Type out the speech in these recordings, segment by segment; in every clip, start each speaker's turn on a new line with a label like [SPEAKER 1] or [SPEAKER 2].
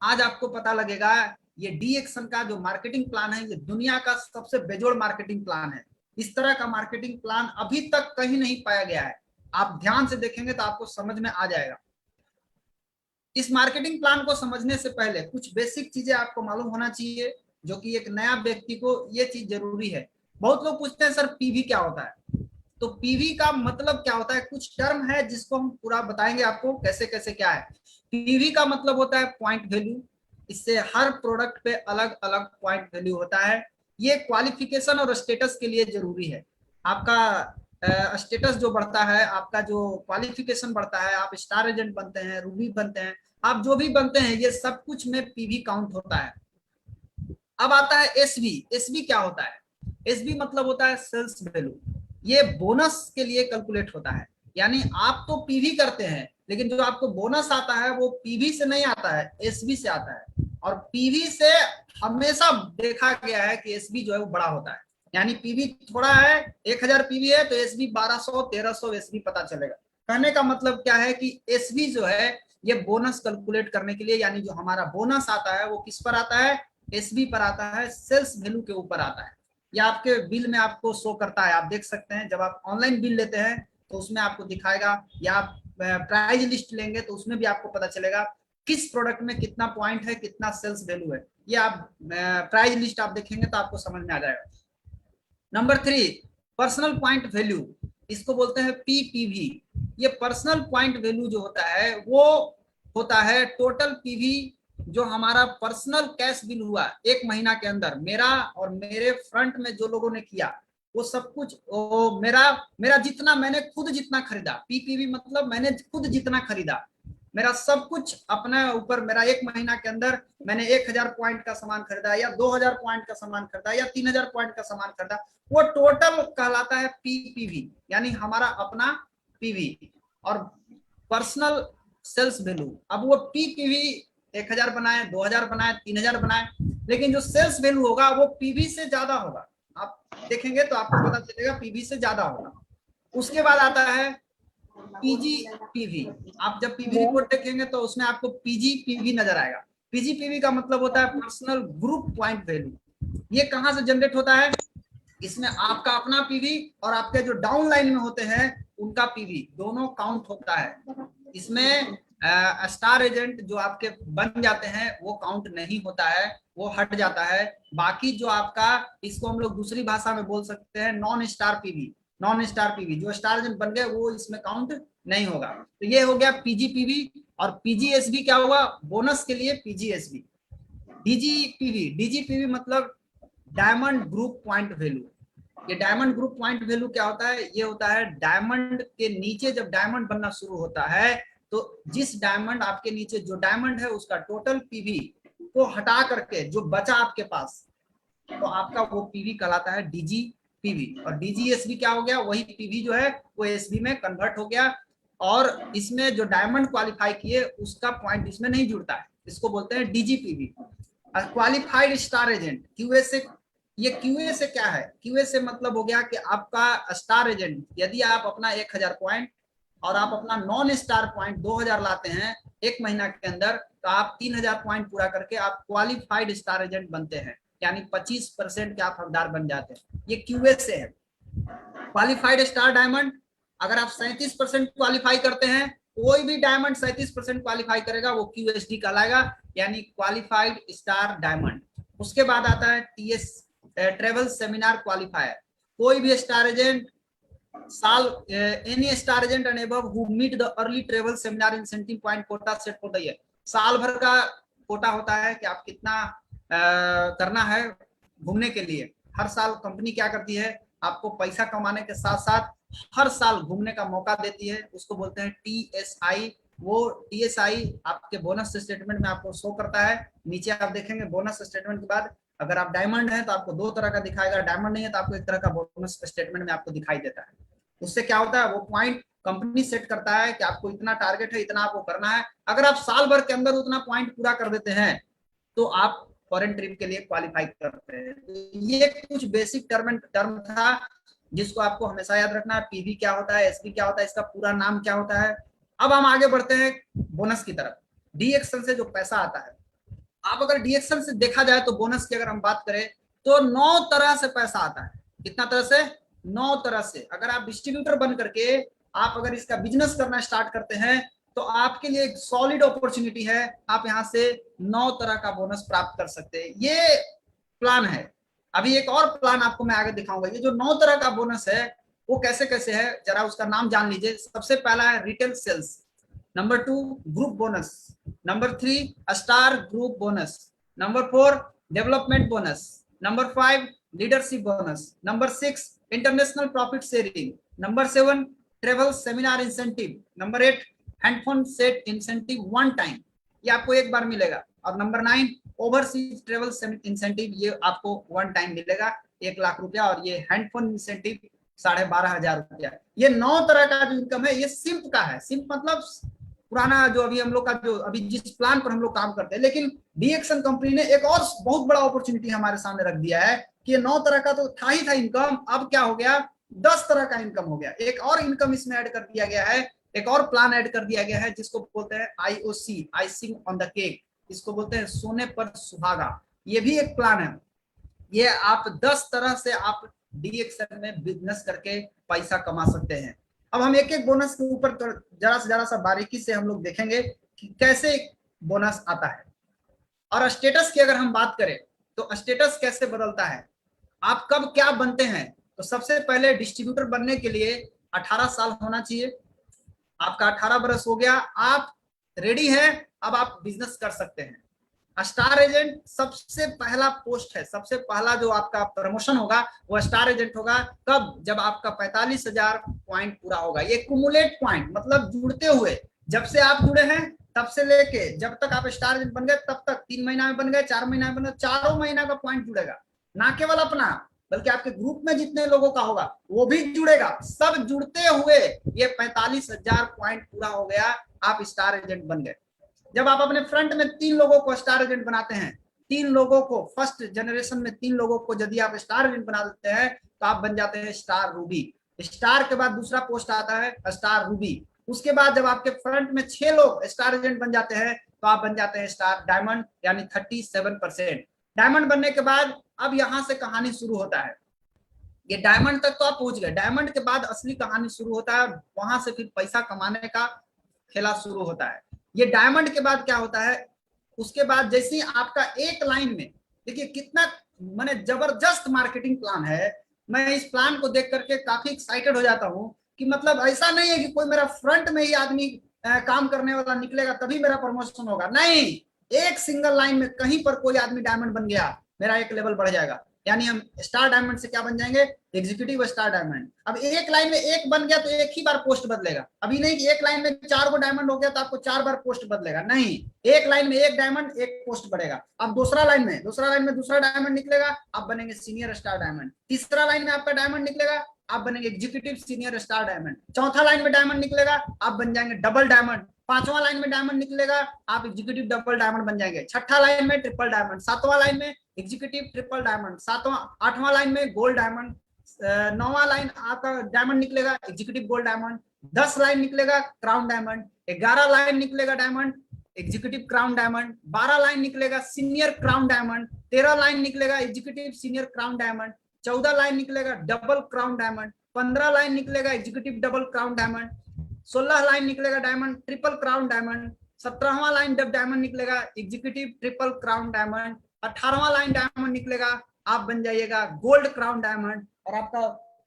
[SPEAKER 1] आज आपको पता लगेगा ये डी एक्शन का जो मार्केटिंग प्लान है ये दुनिया का सबसे बेजोड़ मार्केटिंग प्लान है। इस तरह का मार्केटिंग प्लान अभी तक कहीं नहीं पाया गया है। आप ध्यान से देखेंगे तो आपको समझ में आ जाएगा। इस मार्केटिंग प्लान को समझने से पहले कुछ बेसिक चीजें आपको मालूम होना चाहिए, जो कि एक नया व्यक्ति को ये चीज जरूरी है। बहुत लोग पूछते हैं सर पीवी क्या होता है। तो पीवी का मतलब क्या होता है, कुछ टर्म है जिसको हम पूरा बताएंगे आपको कैसे कैसे क्या है। पीवी का मतलब होता है पॉइंट वैल्यू। इससे हर प्रोडक्ट पे अलग अलग पॉइंट वैल्यू होता है। ये क्वालिफिकेशन और स्टेटस के लिए जरूरी है। आपका स्टेटस जो बढ़ता है, आपका जो क्वालिफिकेशन बढ़ता है, आप स्टार एजेंट बनते हैं, रूबी बनते हैं, आप जो भी बनते हैं, ये सब कुछ में पीवी काउंट होता है। अब आता है एसबी। एसबी क्या होता है? एसबी मतलब होता है सेल्स वैल्यू। ये बोनस के लिए कैलकुलेट होता है। यानी आप तो पीवी करते हैं, लेकिन जो आपको बोनस आता है वो पीवी से नहीं आता है, एसबी से आता है। और पीवी से हमेशा देखा गया है कि एसबी जो है वो बड़ा होता है। यानी पीवी थोड़ा है, 1000 पीवी है तो एसबी 1200 1300 एसबी पता चलेगा। कहने का मतलब क्या है कि एसबी जो है ये बोनस कैलकुलेट करने के लिए, यानी जो हमारा बोनस आता है वो किस पर आता है? एसबी पर आता है, सेल्स वैल्यू के ऊपर आता है। या आपके बिल में आपको शो करता है, आप देख सकते हैं जब आप ऑनलाइन बिल लेते हैं तो उसमें आपको दिखाएगा, या आप प्राइस लिस्ट लेंगे तो उसमें भी आपको पता चलेगा किस प्रोडक्ट में कितना पॉइंट है, कितना सेल्स वैल्यू है। ये आप प्राइस लिस्ट आप देखेंगे तो आपको समझ में आ जाएगा। Number 3, personal point value. इसको बोलते हैं पीपीवी। ये पर्सनल पॉइंट वैल्यू जो होता है वो होता है टोटल पीवी जो हमारा पर्सनल कैश बिल हुआ एक महीना के अंदर, मेरा और मेरे फ्रंट में जो लोगों ने किया वो सब कुछ, वो मेरा मेरा जितना मैंने खुद जितना खरीदा, पीपीवी मतलब मैंने खुद जितना खरीदा, मेरा सब कुछ अपने ऊपर, मेरा एक महीना के अंदर मैंने 1000 पॉइंट का सामान खरीदा, या 2000 पॉइंट का सामान खरीदा, या 3000 पॉइंट का सामान खरीदा, वो टोटल कहलाता है पीपीवी, यानी हमारा अपना पीवी। और पर्सनल सेल्स वैल्यू, अब वो पीपीवी 1000 बनाए, 2000 बनाए, 3000 बनाए, लेकिन जो सेल्स वैल्यू होगा वो पीवी से ज्यादा होगा। आप देखेंगे तो आपको पता चलेगा पीवी से ज्यादा होगा। उसके बाद आता है पीजी पीवी। आप जब पीवी रिपोर्ट देखेंगे तो उसमें आपको पीजी पीवी नजर आएगा। पीजी पीवी का मतलब होता है पर्सनल ग्रुप पॉइंट वैल्यू। ये कहां से जनरेट होता है? इसमें आपका अपना पीवी और आपके जो डाउन लाइन में होते हैं उनका पीवी दोनों काउंट होता है। इसमें स्टार एजेंट जो आपके बन जाते हैं वो काउंट नहीं होता है, वो हट जाता है। बाकी जो आपका, इसको हम लोग दूसरी भाषा में बोल सकते हैं non star PV. Non star PV जो स्टार एजेंट बन गए वो इसमें काउंट नहीं होगा। तो ये हो गया पीजीपीवी। और पीजीएसबी क्या हुआ? बोनस के लिए पीजीएसबी। डीजीपीवी, डीजीपीवी मतलब डायमंड ग्रुप पॉइंट वैल्यू। ये डायमंड ग्रुप पॉइंट वैल्यू क्या होता है? ये होता है डायमंड के नीचे जब डायमंड बनना शुरू होता है तो जिस डायमंड आपके नीचे जो डायमंड है उसका टोटल पीवी को हटा करके जो बचा आपके पास, तो आपका वो पीवी कहलाता है डीजी पीवी। और डीजीएसबी क्या हो गया? वही पीवी जो है वो एसबी में कन्वर्ट हो गया। और इसमें जो डायमंड क्वालिफाई किए उसका पॉइंट इसमें नहीं जुड़ता है, इसको बोलते हैं डीजीपीवी। क्वालिफाइड स्टार एजेंट क्यूए से, ये क्यूए से क्या है? क्यूए से मतलब हो गया कि आपका स्टार एजेंट, यदि आप अपना 1000 पॉइंट और आप अपना नॉन स्टार पॉइंट 2000 लाते हैं एक महीना के अंदर, तो आप 3000 पॉइंट पूरा करके आप क्वालिफाइड स्टार एजेंट बनते हैं, यानी 25% के आप हकदार बन जाते हैं। ये क्यूए से है। क्वालिफाइड स्टार डायमंड, अगर आप 37% क्वालिफाई करते हैं, कोई भी डायमंड 37% क्वालिफाई करेगा वो क्यूएसडी कहलाएगा, यानी क्वालिफाइड स्टार डायमंड। उसके बाद आता है टीएस, ट्रेवल सेमिनार क्वालिफायर। कोई भी स्टार एजेंट साल, any star agent and above who meet the early travel seminar incentive point quota set for the year. साल भर का कोटा होता है कि आप कितना करना है घूमने के लिए। हर साल कंपनी क्या करती है, आपको पैसा कमाने के साथ साथ हर साल घूमने का मौका देती है, उसको बोलते हैं टीएसआई। वो टीएसआई आपके बोनस स्टेटमेंट में आपको शो करता है। नीचे आप देखेंगे बोनस स्टेटमेंट के बाद अगर आप डायमंड है तो आपको 2 तरह का दिखाएगा, डायमंड नहीं है तो आपको एक तरह का बोनस स्टेटमेंट में आपको दिखाई देता है। उससे क्या होता है, वो पॉइंट कंपनी सेट करता है कि आपको इतना टारगेट है, इतना आपको करना है। अगर आप साल भर के अंदर उतना पॉइंट पूरा कर देते हैं तो आप फॉरेन ट्रिप के लिए क्वालिफाई करते हैं। तो ये कुछ बेसिक टर्म था जिसको आपको हमेशा याद रखना है। पीवी क्या होता है, एसपी क्या होता है, इसका पूरा नाम क्या होता है। अब हम आगे बढ़ते हैं बोनस की तरफ। डी एक्शन से जो पैसा आता है, आप अगर डीएक्शन से देखा जाए तो बोनस की अगर हम बात करें तो 9 तरह से पैसा आता है। कितना तरह से? 9 तरह से। अगर आप डिस्ट्रीब्यूटर बन करके आप अगर इसका बिजनेस करना स्टार्ट करते हैं तो आपके लिए एक सॉलिड अपॉर्चुनिटी है, आप यहाँ से 9 तरह का बोनस प्राप्त कर सकते हैं। ये प्लान है। अभी एक और प्लान आपको मैं आगे दिखाऊंगा। ये जो 9 तरह का बोनस है वो कैसे कैसे है, जरा उसका नाम जान लीजिए। सबसे पहला है retail sales, number 2 group bonus, number 3 star group bonus, number 4 development bonus, number 5 leadership bonus, number 6 international profit sharing, number 7 travel seminar incentive, number 8 handphone set incentive one time, ये आपको एक बार मिलेगा, और नंबर 9 ओवरसीज ट्रेवल इंसेंटिव, ये आपको one time मिलेगा 1 लाख रुपया, और ये हैंडफोन इंसेंटिव 12,500 रुपया। ये 9 तरह का जो इनकम है ये सिंप का है। सिंप मतलब पुराना जो अभी हम लोग का जो अभी जिस प्लान पर हम लोग काम करते हैं, लेकिन डीएक्शन कंपनी ने एक और बहुत बड़ा अपॉर्चुनिटी हमारे सामने रख दिया है कि ये 9 तरह का तो था ही था इनकम, अब क्या हो गया 10 तरह का इनकम हो गया। एक और इनकम इसमें ऐड कर दिया गया है, एक और प्लान ऐड कर दिया गया है जिसको बोलते हैं IOC, icing on the cake, इसको बोलते हैं सोने पर सुहागा। ये भी एक प्लान है। ये आप 10 तरह से आप डीएक्शन में बिजनेस करके पैसा कमा सकते हैं। अब हम एक एक बोनस के ऊपर जरा सा बारीकी से हम लोग देखेंगे कि कैसे बोनस आता है। और स्टेटस की अगर हम बात करें तो स्टेटस कैसे बदलता है, आप कब क्या बनते हैं। तो सबसे पहले डिस्ट्रीब्यूटर बनने के लिए 18 साल होना चाहिए। आपका 18 बरस हो गया, आप रेडी है, अब आप बिजनेस कर सकते हैं। स्टार एजेंट सबसे पहला पोस्ट है, सबसे पहला जो आपका प्रमोशन होगा वो स्टार एजेंट होगा। कब? जब आपका 45,000 पॉइंट पूरा होगा। ये कुमुलेट पॉइंट मतलब जुड़ते हुए, जब से आप जुड़े हैं तब से लेके जब तक आप स्टार एजेंट बन गए तब तक, 3 महीना में बन गए, 4 महीना में बन गए, 4 महीना का पॉइंट जुड़ेगा। ना केवल अपना बल्कि आपके ग्रुप में जितने लोगों का होगा वो भी जुड़ेगा। सब जुड़ते हुए ये 45,000 पॉइंट पूरा हो गया, आप स्टार एजेंट बन गए। जब आप अपने फ्रंट में 3 लोगों को स्टार एजेंट बनाते हैं, 3 लोगों को फर्स्ट जनरेशन में 3 लोगों को यदि आप स्टार एजेंट बना देते हैं तो आप बन जाते हैं स्टार रूबी। स्टार के बाद दूसरा पोस्ट आता है स्टार रूबी। उसके बाद जब आपके फ्रंट में 6 लोग स्टार एजेंट बन जाते हैं तो आप बन जाते हैं स्टार डायमंड, यानी 37%। डायमंड बनने के बाद अब यहां से कहानी शुरू होता है। ये डायमंड तक तो आप पहुंच गए, डायमंड के बाद असली कहानी शुरू होता है, वहां से फिर पैसा कमाने का खेला शुरू होता है। ये डायमंड के बाद क्या होता है, उसके बाद जैसे ही आपका एक लाइन में, देखिए कितना माने जबरदस्त मार्केटिंग प्लान है। मैं इस प्लान को देख करके काफी एक्साइटेड हो जाता हूँ कि मतलब ऐसा नहीं है कि कोई मेरा फ्रंट में ही आदमी काम करने वाला निकलेगा तभी मेरा प्रमोशन होगा, नहीं। एक सिंगल लाइन में कहीं पर कोई आदमी डायमंड बन गया, मेरा एक लेवल बढ़ जाएगा, यानी हम स्टार डायमंड से क्या बन जाएंगे, एग्जीक्यूटिव स्टार डायमंड। अब एक लाइन में एक बन गया तो एक ही बार पोस्ट बदलेगा। अभी नहीं कि एक लाइन में 4 गो डायमंड हो गया तो आपको 4 बार पोस्ट बदलेगा, नहीं। एक लाइन में एक डायमंड एक पोस्ट बढ़ेगा। अब दूसरा लाइन में दूसरा डायमंड निकलेगा, आप बनेंगे सीनियर स्टार डायमंड। तीसरा लाइन में आपका डायमंड निकलेगा, आप बनेंगे एग्जीक्यूटिव सीनियर स्टार डायमंड। चौथा लाइन में डायमंड निकलेगा, आप बन जाएंगे डबल डायमंड। पांचवा लाइन में डायमंड निकलेगा, आप एग्जीक्यूटिव डबल डायमंड बन जाएंगे। छठा लाइन में ट्रिपल डायमंड, सातवां लाइन में एग्जीक्यूटिव ट्रिपल डायमंड, आठवां लाइन में गोल्ड डायमंड, नौवां लाइन आपका डायमंड निकलेगा एग्जीक्यूटिव गोल्ड डायमंड, 10 लाइन निकलेगा क्राउन डायमंड, 11 लाइन निकलेगा diamond executive crown diamond, 12 line निकलेगा सीनियर क्राउन डायमंड, 13 लाइन निकलेगा executive senior crown diamond, 14 line निकलेगा डबल क्राउन डायमंड, 15 लाइन निकलेगा executive double crown diamond, 16 line निकलेगा diamond triple crown diamond, 17वां line जब diamond निकलेगा executive triple crown diamond, 18वां line diamond निकलेगा, आप बन जाइएगा गोल्ड क्राउन डायमंड, और आपका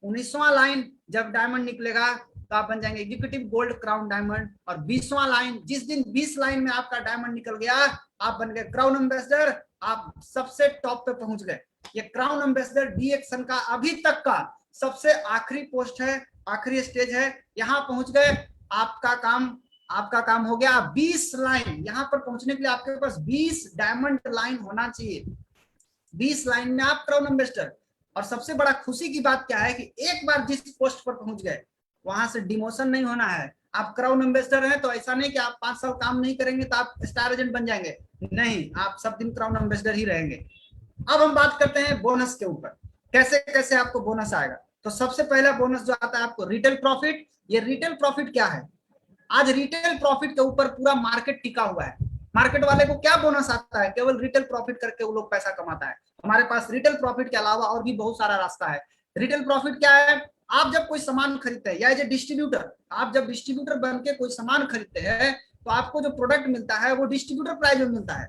[SPEAKER 1] 19वां लाइन जब डायमंड निकलेगा तो आप बन जाएंगे एग्जीक्यूटिव गोल्ड क्राउन डायमंड, और 20वां लाइन, जिस दिन 20 लाइन में आपका डायमंड निकल गया आप बन गए क्राउन एम्बेसडर, आप सबसे टॉप पे पहुंच गए। ये क्राउन एम्बेसडर डीएक्शन का अभी तक का सबसे आखिरी पोस्ट है, आखिरी स्टेज है, यहाँ पहुंच गए। आपका काम हो गया 20 लाइन। यहाँ पर पहुंचने के लिए आपके पास 20 डायमंड लाइन होना चाहिए, 20 लाइन में आप क्राउन एम्बेसडर। और सबसे बड़ा खुशी की बात क्या है कि एक बार जिस पोस्ट पर पहुंच गए वहां से डिमोशन नहीं होना है। आप क्राउन एम्बेसडर हैं तो ऐसा नहीं कि आप 5 साल काम नहीं करेंगे तो आप स्टार एजेंट बन जाएंगे, नहीं, आप सब दिन क्राउन एम्बेसडर ही रहेंगे। अब हम बात करते हैं बोनस के ऊपर, कैसे कैसे आपको बोनस आएगा। तो सबसे पहला बोनस जो आता है आपको रिटेल प्रॉफिट। ये रिटेल प्रॉफिट क्या है, आज रिटेल प्रॉफिट के ऊपर पूरा मार्केट टिका हुआ है। मार्केट वाले को क्या बोनस आता है, केवल रिटेल प्रॉफिट करके वो लोग पैसा कमाता है। हमारे पास रिटेल प्रॉफिट के अलावा और भी बहुत सारा रास्ता है। रिटेल प्रॉफिट क्या है, आप जब कोई सामान खरीदते हैं या एज ए डिस्ट्रीब्यूटर, आप जब डिस्ट्रीब्यूटर बन के कोई सामान खरीदते हैं तो आपको जो प्रोडक्ट मिलता है वो डिस्ट्रीब्यूटर प्राइस में मिलता है,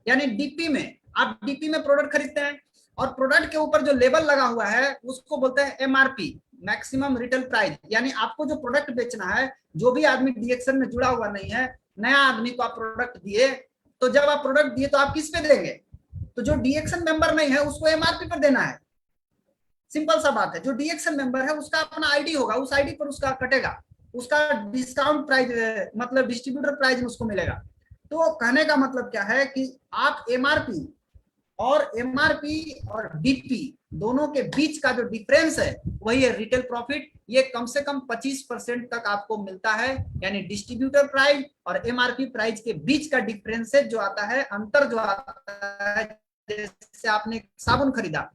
[SPEAKER 1] यानी डीपी में। आप डीपी में प्रोडक्ट खरीदते हैं और प्रोडक्ट के ऊपर जो लेबल लगा हुआ है उसको बोलते हैं एमआरपी, मैक्सिमम रिटेल प्राइस। यानी आपको जो प्रोडक्ट बेचना है, जो भी आदमी डीएक्शन में जुड़ा हुआ नहीं है, नया आदमी को आप प्रोडक्ट दिए, तो जब आप प्रोडक्ट दिए तो आप किस पे देंगे, तो जो डीएक्शन मेंबर नहीं है उसको एमआरपी पर देना है। सिंपल सा बात है। जो डीएक्शन मेंबर है उसका अपना आईडी होगा, उस आईडी पर उसका कटेगा, उसका डिस्काउंट प्राइस मतलब डिस्ट्रीब्यूटर प्राइस में उसको मिलेगा। तो कहने का मतलब क्या है कि आप एमआरपी और डीपी दोनों के बीच का जो डिफरेंस है वही है रिटेल प्रॉफिट। ये कम से कम 25% तक आपको मिलता है, यानी डिस्ट्रीब्यूटर प्राइस और एमआरपी प्राइस के बीच का डिफरेंस जो आता है, अंतर जो आता है। जैसे आपने साबुन खरीदा,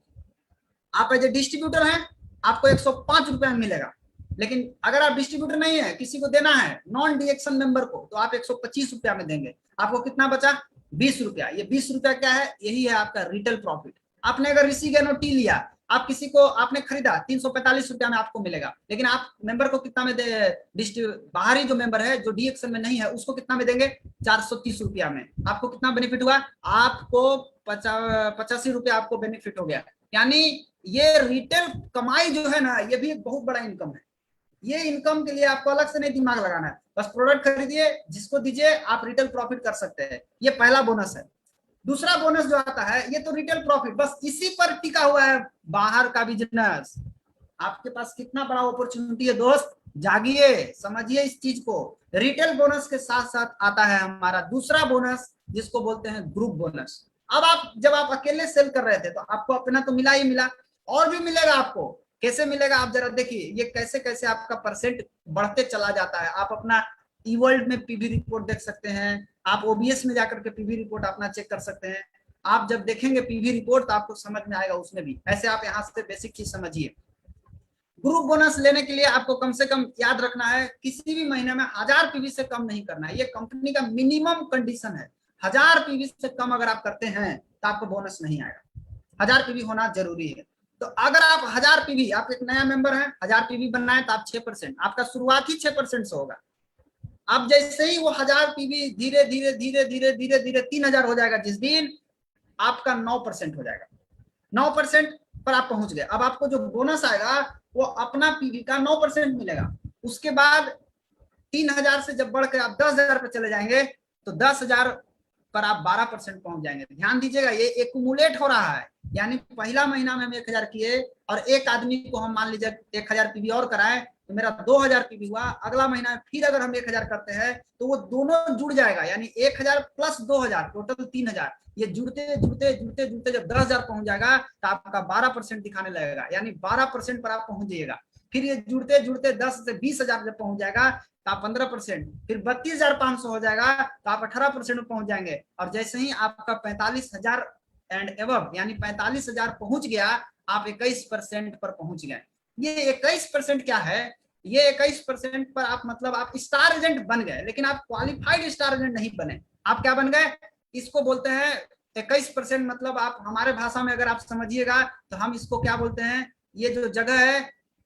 [SPEAKER 1] आप एज ए डिस्ट्रीब्यूटर हैं, आपको 105 रुपए में मिलेगा, लेकिन अगर आप डिस्ट्रीब्यूटर नहीं है, किसी को देना है नॉन डीएक्शन मेंबर को, तो आप 125 रुपया में देंगे। आपको कितना बचा, 20 रुपया। ये 20 रुपया क्या है, यही है आपका रिटेल प्रॉफिट। आपने अगर रिसीगेनो टी लिया, आप किसी को आपने खरीदा 345 रुपया में आपको मिलेगा, लेकिन आप मेंबर को कितना में दे, बाहरी जो मेंबर है जो डीएक्शन में नहीं है उसको कितना में देंगे, 430 रुपया में। आपको कितना बेनिफिट हुआ, आपको 85 रुपया आपको बेनिफिट हो गया। यानी ये रिटेल कमाई जो है ना, ये भी एक बहुत बड़ा इनकम है। ये इनकम के लिए आपको अलग से नहीं दिमाग लगाना है, बस प्रोडक्ट खरीदिए, जिसको दीजिए, आप रिटेल प्रॉफिट कर सकते हैं। ये पहला बोनस है। दूसरा बोनस जो आता है, ये तो रिटेल प्रॉफिट, बस इसी पर टिका हुआ है बाहर का बिजनेस। आपके पास कितना बड़ा अपॉर्चुनिटी है दोस्त, जागिए, समझिए इस चीज को। रिटेल बोनस के साथ साथ आता है हमारा दूसरा बोनस, जिसको बोलते हैं ग्रुप बोनस। अब आप जब आप अकेले सेल कर रहे थे तो आपको अपना तो मिला ही मिला, और भी मिलेगा आपको। कैसे मिलेगा, आप जरा देखिए ये कैसे कैसे आपका परसेंट बढ़ते चला जाता है। आप अपना ई वर्ल्ड में पीवी रिपोर्ट देख सकते हैं, आप ओबीएस में जाकर के पीवी रिपोर्ट अपना चेक कर सकते हैं। आप जब देखेंगे पीवी रिपोर्ट तो आपको समझ में आएगा उसमें भी। ऐसे आप यहाँ से बेसिक चीज समझिए। ग्रुप बोनस लेने के लिए आपको कम से कम याद रखना है, किसी भी महीने में 1000 पीवी से कम नहीं करना है। ये कंपनी का मिनिमम कंडीशन है। 1000 पीवी से कम अगर आप करते हैं तो आपको बोनस नहीं आएगा। 1000 पीवी होना जरूरी है। तो अगर आप 1000 पीवी, आप एक नया मेंबर हैं, 1000 पीवी बनना है तो आप 6%, आपका शुरुआत ही 6% से होगा। अब जैसे ही वो 1000 पीवी धीरे धीरे धीरे धीरे धीरे धीरे 3000 हो जाएगा, जिस दिन आपका 9% हो जाएगा। 9% पर आप पहुंच गए। अब आपको जो बोनस आएगा वो अपना पीवी का 9% मिलेगा। उसके बाद 3000 से जब बढ़ के आप 10,000 पर चले जाएंगे तो 10,000 पर आप 12% पहुंच जाएंगे। ध्यान दीजिएगा, ये एक्यूमुलेट हो रहा है। यानी पहला महीना में हम 1000 किए और एक आदमी को हम मान लीजिए 1000 पीवी और कराए तो मेरा 2000 पीवी हुआ। अगला महीना फिर अगर हम 1000 करते हैं तो वो दोनों जुड़ जाएगा, यानी 1000 प्लस 2000 टोटल 3000। ये जुड़ते जुड़ते जुड़ते जुड़ते जब 10,000 पहुंच जाएगा तो आपका 12% दिखाने लगेगा, यानी 12% पर आप पहुंच जाइएगा। फिर ये जुड़ते जुड़ते 10 से 20,000 जब पहुंच जाएगा तो आप 15%, फिर 32,500 हो जाएगा तो आप 18% में पहुंच जाएंगे। और जैसे ही आपका 45,000 एंड एवब यानी 45,000 पहुंच गया, आप 21% पर पहुंच गए। ये 21% क्या है, ये 21% पर आप मतलब आप स्टार एजेंट बन गए, लेकिन आप क्वालिफाइड स्टार एजेंट नहीं बने। आप क्या बन गए, इसको बोलते हैं 21%। मतलब आप हमारे भाषा में अगर आप समझिएगा तो हम इसको क्या बोलते हैं, ये जो जगह है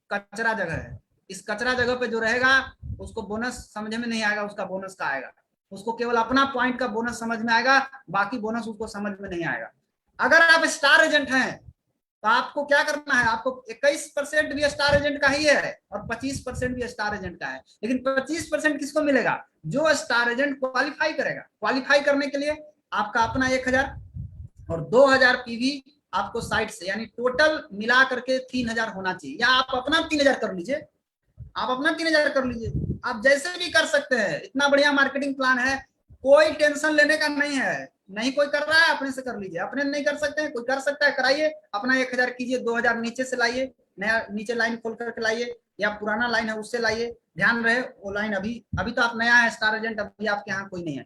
[SPEAKER 1] कचरा जगह है। इस कचरा जगह पे जो रहेगा उसको बोनस समझ में नहीं आएगा, उसका बोनस का आएगा, उसको केवल अपना पॉइंट का बोनस समझ में आएगा, बाकी बोनस उसको समझ में नहीं आएगा। अगर आप स्टार एजेंट हैं तो आपको क्या करना है, आपको 21% भी स्टार एजेंट का ही है और 25% भी स्टार एजेंट का है। लेकिन 25% किसको मिलेगा, जो स्टार एजेंट क्वालिफाई करेगा। क्वालिफाई करने के लिए आपका अपना 1000 और 2000 पीवी आपको साइट से, यानी टोटल मिला करके 3000 होना चाहिए। या आप अपना 3000 कर लीजिए, आप अपना 3000 कर लीजिए, आप जैसे भी कर सकते हैं। इतना बढ़िया मार्केटिंग प्लान है, कोई टेंशन लेने का नहीं है। नहीं कोई कर रहा है अपने से कर लीजिए, अपने नहीं कर सकते हैं कोई कर सकता है, कराइए। अपना 1000 कीजिए, 2000 नीचे से लाइए, नया नीचे लाइन खोल करके लाइए, या पुराना लाइन है उससे लाइए। ध्यान रहे वो लाइन अभी अभी तो आप नया है स्टार एजेंट, अभी आपके यहाँ कोई नहीं है।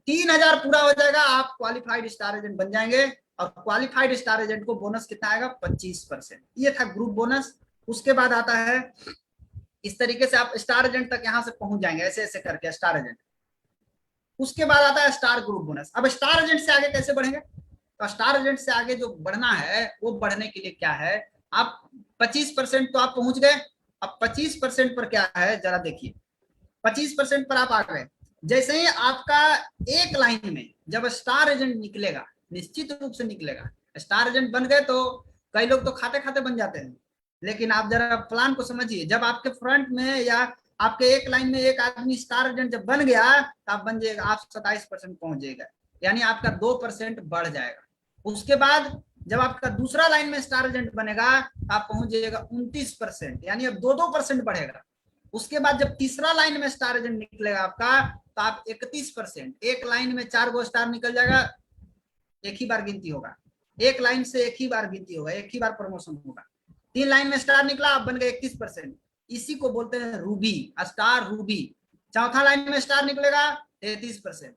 [SPEAKER 1] 3000 पूरा हो जाएगा, आप क्वालिफाइड स्टार एजेंट बन जाएंगे। और क्वालिफाइड स्टार एजेंट को बोनस कितना आएगा, 25%। ये था ग्रुप बोनस। उसके बाद आता है, इस तरीके से आप स्टार एजेंट तक यहां से पहुंच जाएंगे, ऐसे ऐसे करके स्टार एजेंट। उसके बाद आता है स्टार ग्रुप बोनस। अब स्टार एजेंट से आगे कैसे बढ़ेंगे, तो स्टार एजेंट से आगे जो बढ़ना है वो बढ़ने के लिए क्या है, आप 25% तो आप पहुंच गए, अब 25% पर क्या है जरा देखिए, 25% पर आप आ गए। जैसे ही आपका एक लाइन में जब स्टार एजेंट निकलेगा, निश्चित रूप से निकलेगा, स्टार एजेंट बन गए तो कई लोग तो खाते खाते बन जाते हैं, लेकिन आप जरा प्लान को समझिए, जब आपके फ्रंट में या आपके एक लाइन में एक आदमी स्टार एजेंट जब बन गया तो आप बन जाएगा, आप 27% पहुंच जाएगा, यानी आपका 2% बढ़ जाएगा। उसके बाद जब आपका दूसरा लाइन में स्टार एजेंट बनेगा आप पहुंच जाइएगा 29%, यानी अब 2% बढ़ेगा। उसके बाद जब तीसरा लाइन में स्टार एजेंट निकलेगा आपका तो आप 31%, एक लाइन में 4 गो स्टार निकल जाएगा, एक ही बार गिनती होगा, एक लाइन से एक ही बार गिनती होगा, एक ही बार प्रमोशन होगा। 3 लाइन में स्टार निकला आप बन गए 31%, इसी को बोलते हैं रूबी, स्टार रूबी। चौथा लाइन में स्टार निकलेगा 33%।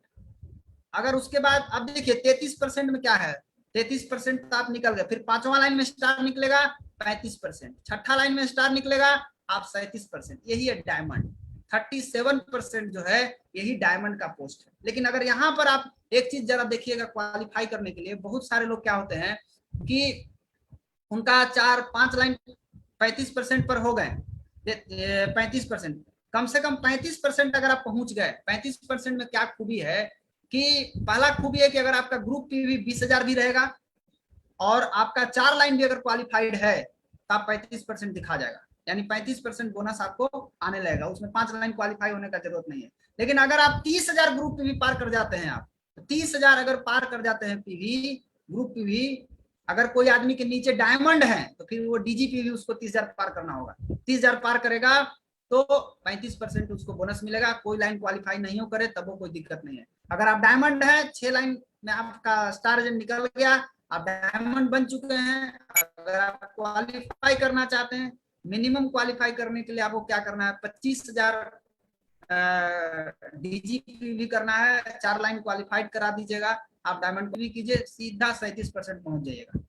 [SPEAKER 1] अगर उसके बाद अब देखिए 33% में क्या है, 33% तो आप निकल गए, फिर पांचवा लाइन में स्टार निकलेगा 35%, छठा लाइन में स्टार निकलेगा आप 37%, यही है डायमंड। 37% जो है यही डायमंड का पोस्ट है। लेकिन अगर यहाँ पर आप एक चीज जरा देखिएगा, क्वालिफाई करने के लिए बहुत सारे लोग क्या होते हैं कि उनका 4-5 लाइन 35% पर हो गए, 35%, कम से कम 35% अगर आप पहुंच गए, 35% में क्या खूबी है कि पहला खूबी है कि अगर आपका ग्रुप पीवी 20,000 भी रहेगा और आपका 4 लाइन भी अगर क्वालिफाइड है तो आप 35% दिखा जाएगा, यानी 35% बोनस आपको आने लगेगा, उसमें 5 लाइन क्वालिफाई होने का जरूरत नहीं है। लेकिन अगर आप 30,000 ग्रुप पीवी पार कर जाते हैं, आप 30,000 अगर पार कर जाते हैं पीवी, ग्रुप पीवी, अगर कोई आदमी के नीचे डायमंड है तो फिर वो डीजीपीवी उसको 30,000 पार करना होगा, 30,000 पार करेगा तो 35% उसको बोनस मिलेगा। कोई लाइन क्वालिफाई नहीं हो करे तब वो कोई दिक्कत नहीं है। अगर आप डायमंड है, 6 लाइन में आपका स्टार एजेंट निकल गया, आप डायमंड बन चुके हैं, अगर आप क्वालिफाई करना चाहते हैं, मिनिमम क्वालिफाई करने के लिए आपको क्या करना है, 25,000 डीजीपी भी करना है, 4 लाइन क्वालिफाइड करा दीजिएगा, आप डायमंड को भी कीजिए, सीधा 37% पहुंच जाइएगा।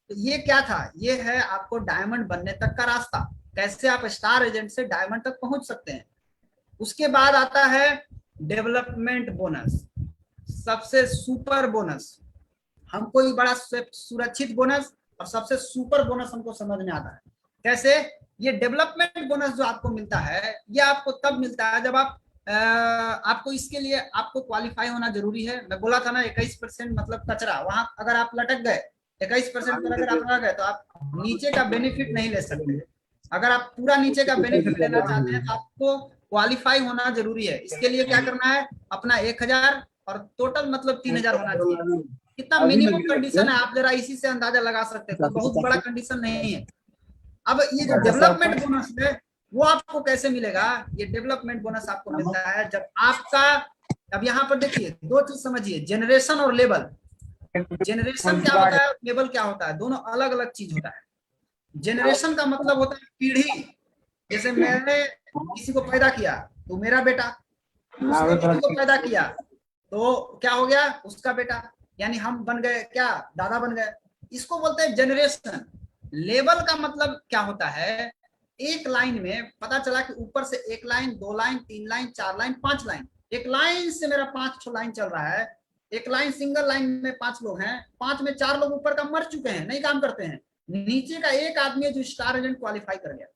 [SPEAKER 1] तो ये क्या था, ये है आपको डायमंड बनने तक का रास्ता, कैसे आप स्टार एजेंट से डायमंड तक पहुंच सकते हैं। उसके बाद आता है डेवलपमेंट बोनस, सबसे सुपर बोनस। हमको ये बड़ा सुरक्षित बोनस और सबसे सुपर बोनस हमको समझ में आता है। कैसे, ये डेवलपमेंट बोनस जो आपको मिलता है ये आपको तब मिलता है जब आप आपको इसके लिए आपको क्वालिफाई होना जरूरी है। मैं बोला था ना 21% मतलब कचरा, वहां अगर आप लटक गए 21% पर अगर आप रह गए तो आप नीचे का बेनिफिट नहीं ले सकते। अगर आप पूरा नीचे का बेनिफिट लेना चाहते हैं तो आपको क्वालिफाई होना जरूरी है। इसके लिए क्या करना है, अपना 1,000 और टोटल मतलब 3,000 होना चाहिए। कितना मिनिमम कंडीशन है आप जरा इसी से अंदाजा लगा सकते हैं, बहुत बड़ा कंडीशन नहीं है। अब ये जो डेवलपमेंट बोनस है वो आपको कैसे मिलेगा, ये डेवलपमेंट बोनस आपको मिलता है जब आपका, अब यहाँ पर देखिए 2 चीज समझिए, जेनरेशन और लेवल। जेनरेशन क्या होता है, लेवल क्या होता है, दोनों अलग अलग चीज होता है। जेनरेशन का मतलब होता है पीढ़ी, जैसे मैंने किसी को पैदा किया तो मेरा बेटा, उसने किसी को पैदा किया तो क्या हो गया, उसका बेटा, यानी हम बन गए क्या, दादा बन गए, इसको बोलते हैं जनरेशन। लेवल का मतलब क्या होता है, एक लाइन में पता चला कि ऊपर से 1 line, 2 line, 3 line, 4 line, 5 line, एक लाइन से मेरा 5 लाइन चल रहा है, एक लाइन सिंगल लाइन में 5 लोग हैं, 5 में 4 लोग ऊपर का मर चुके हैं, नहीं काम करते हैं, नीचे का एक आदमी है जो स्टार एजेंट क्वालिफाई कर गया,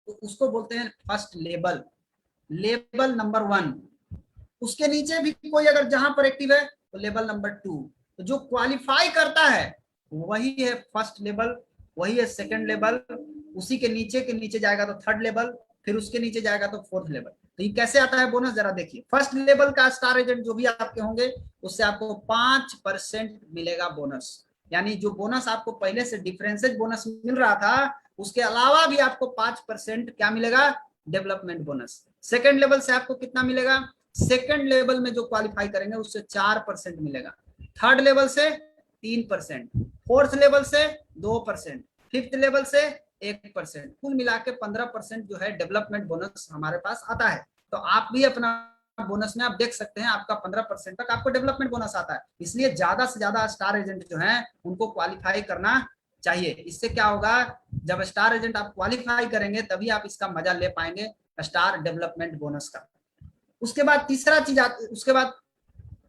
[SPEAKER 1] तो उसको बोलते हैं फर्स्ट लेवल, लेवल नंबर 1। उसके नीचे भी कोई अगर जहां पर एक्टिव है तो लेवल नंबर 2। तो जो क्वालिफाई करता है वही है फर्स्ट लेवल, वही है सेकंड लेवल, उसी के नीचे जाएगा तो थर्ड लेवल, फिर उसके नीचे जाएगा तो फोर्थ लेवल। तो ये कैसे आता है बोनस जरा देखिए, फर्स्ट लेवल का स्टार एजेंट जो भी आपके होंगे उससे आपको 5% मिलेगा बोनस, यानी जो बोनस आपको पहले से डिफरेंसेज बोनस मिल रहा था उसके अलावा भी आपको 5% क्या मिलेगा, डेवलपमेंट बोनस। सेकंड लेवल से आपको कितना मिलेगा, सेकंड लेवल में जो क्वालिफाई करेंगे उससे 4% मिलेगा, थर्ड लेवल से 3%, फोर्थ लेवल से 2%, फिफ्थ लेवल से 1%, कुल मिला के 15% जो है डेवलपमेंट बोनस हमारे पास आता है। तो आप भी अपना बोनस में आप देख सकते हैं आपका 15% तक आपको डेवलपमेंट बोनस आता है। इसलिए ज्यादा से ज्यादा स्टार एजेंट जो है उनको क्वालिफाई करना चाहिए। इससे क्या होगा, जब स्टार एजेंट आप क्वालिफाई करेंगे तभी आप इसका मजा ले पाएंगे स्टार डेवलपमेंट बोनस का। उसके बाद तीसरा चीज उसके बाद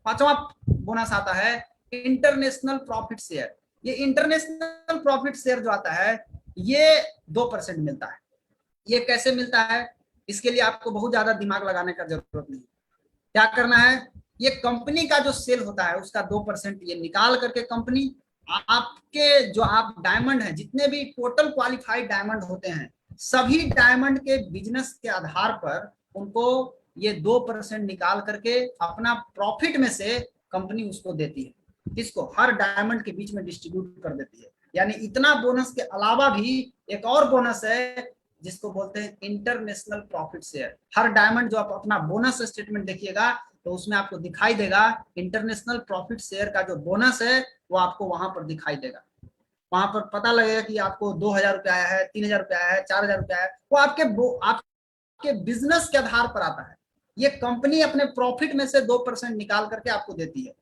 [SPEAKER 1] पांचवा बोनस आता है इंटरनेशनल प्रॉफिट शेयर। ये इंटरनेशनल प्रॉफिट शेयर जो आता है ये 2% मिलता है। ये कैसे मिलता है, इसके लिए आपको बहुत ज्यादा दिमाग लगाने का जरूरत नहीं। क्या करना है, ये कंपनी का जो सेल होता है उसका 2% ये निकाल करके कंपनी आपके जो आप डायमंड है, जितने भी टोटल क्वालिफाइड डायमंड होते हैं, सभी डायमंड के बिजनेस के आधार पर उनको ये 2% निकाल करके अपना प्रॉफिट में से कंपनी उसको देती है। किसको? हर डायमंड के बीच में डिस्ट्रीब्यूट कर देती है। यानी इतना बोनस के अलावा भी एक और बोनस है जिसको बोलते हैं इंटरनेशनल प्रॉफिट शेयर। हर डायमंड जो आप अपना बोनस स्टेटमेंट देखिएगा तो उसमें आपको दिखाई देगा इंटरनेशनल प्रॉफिट शेयर का जो बोनस है वो आपको वहां पर दिखाई देगा। वहां पर पता लगेगा कि आपको 2,000 रुपया आया है, 3,000 रुपया आया है, 4,000 रुपया आया है। वो आपके बिजनेस के आधार पर आता है। ये कंपनी अपने प्रॉफिट में से 2% निकाल करके आपको देती है।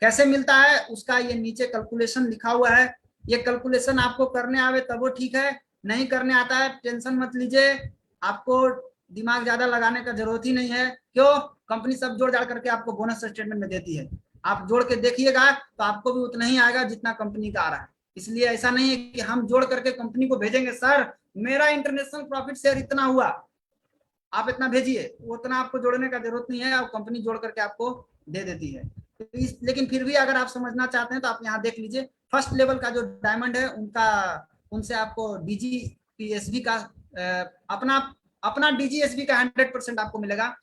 [SPEAKER 1] कैसे मिलता है उसका ये नीचे कैलकुलेशन लिखा हुआ है। ये कैलकुलेशन आपको करने आवे तब वो ठीक है, नहीं करने आता है टेंशन मत लीजिए, आपको दिमाग ज्यादा लगाने का जरूरत ही नहीं है। क्यों? कंपनी सब जोड़ जाड़ करके आपको बोनस स्टेटमेंट में देती है। आप जोड़ के देखिएगा तो आपको भी उतना ही आएगा जितना कंपनी का आ रहा है। इसलिए ऐसा नहीं है कि हम जोड़ करके कंपनी को भेजेंगे, सर मेरा इंटरनेशनल प्रॉफिट शेयर इतना हुआ, आप इतना भेजिए, उतना आपको जोड़ने का जरूरत नहीं है, आप कंपनी जोड़ करके आपको दे देती है। लेकिन फिर भी अगर आप समझना चाहते हैं तो आप यहाँ देख लीजिए, फर्स्ट लेवल का जो डायमंड है उनका, उनसे आपको डीजीपीएसबी का अपना अपना डीजीएसबी का 100% आपको मिलेगा।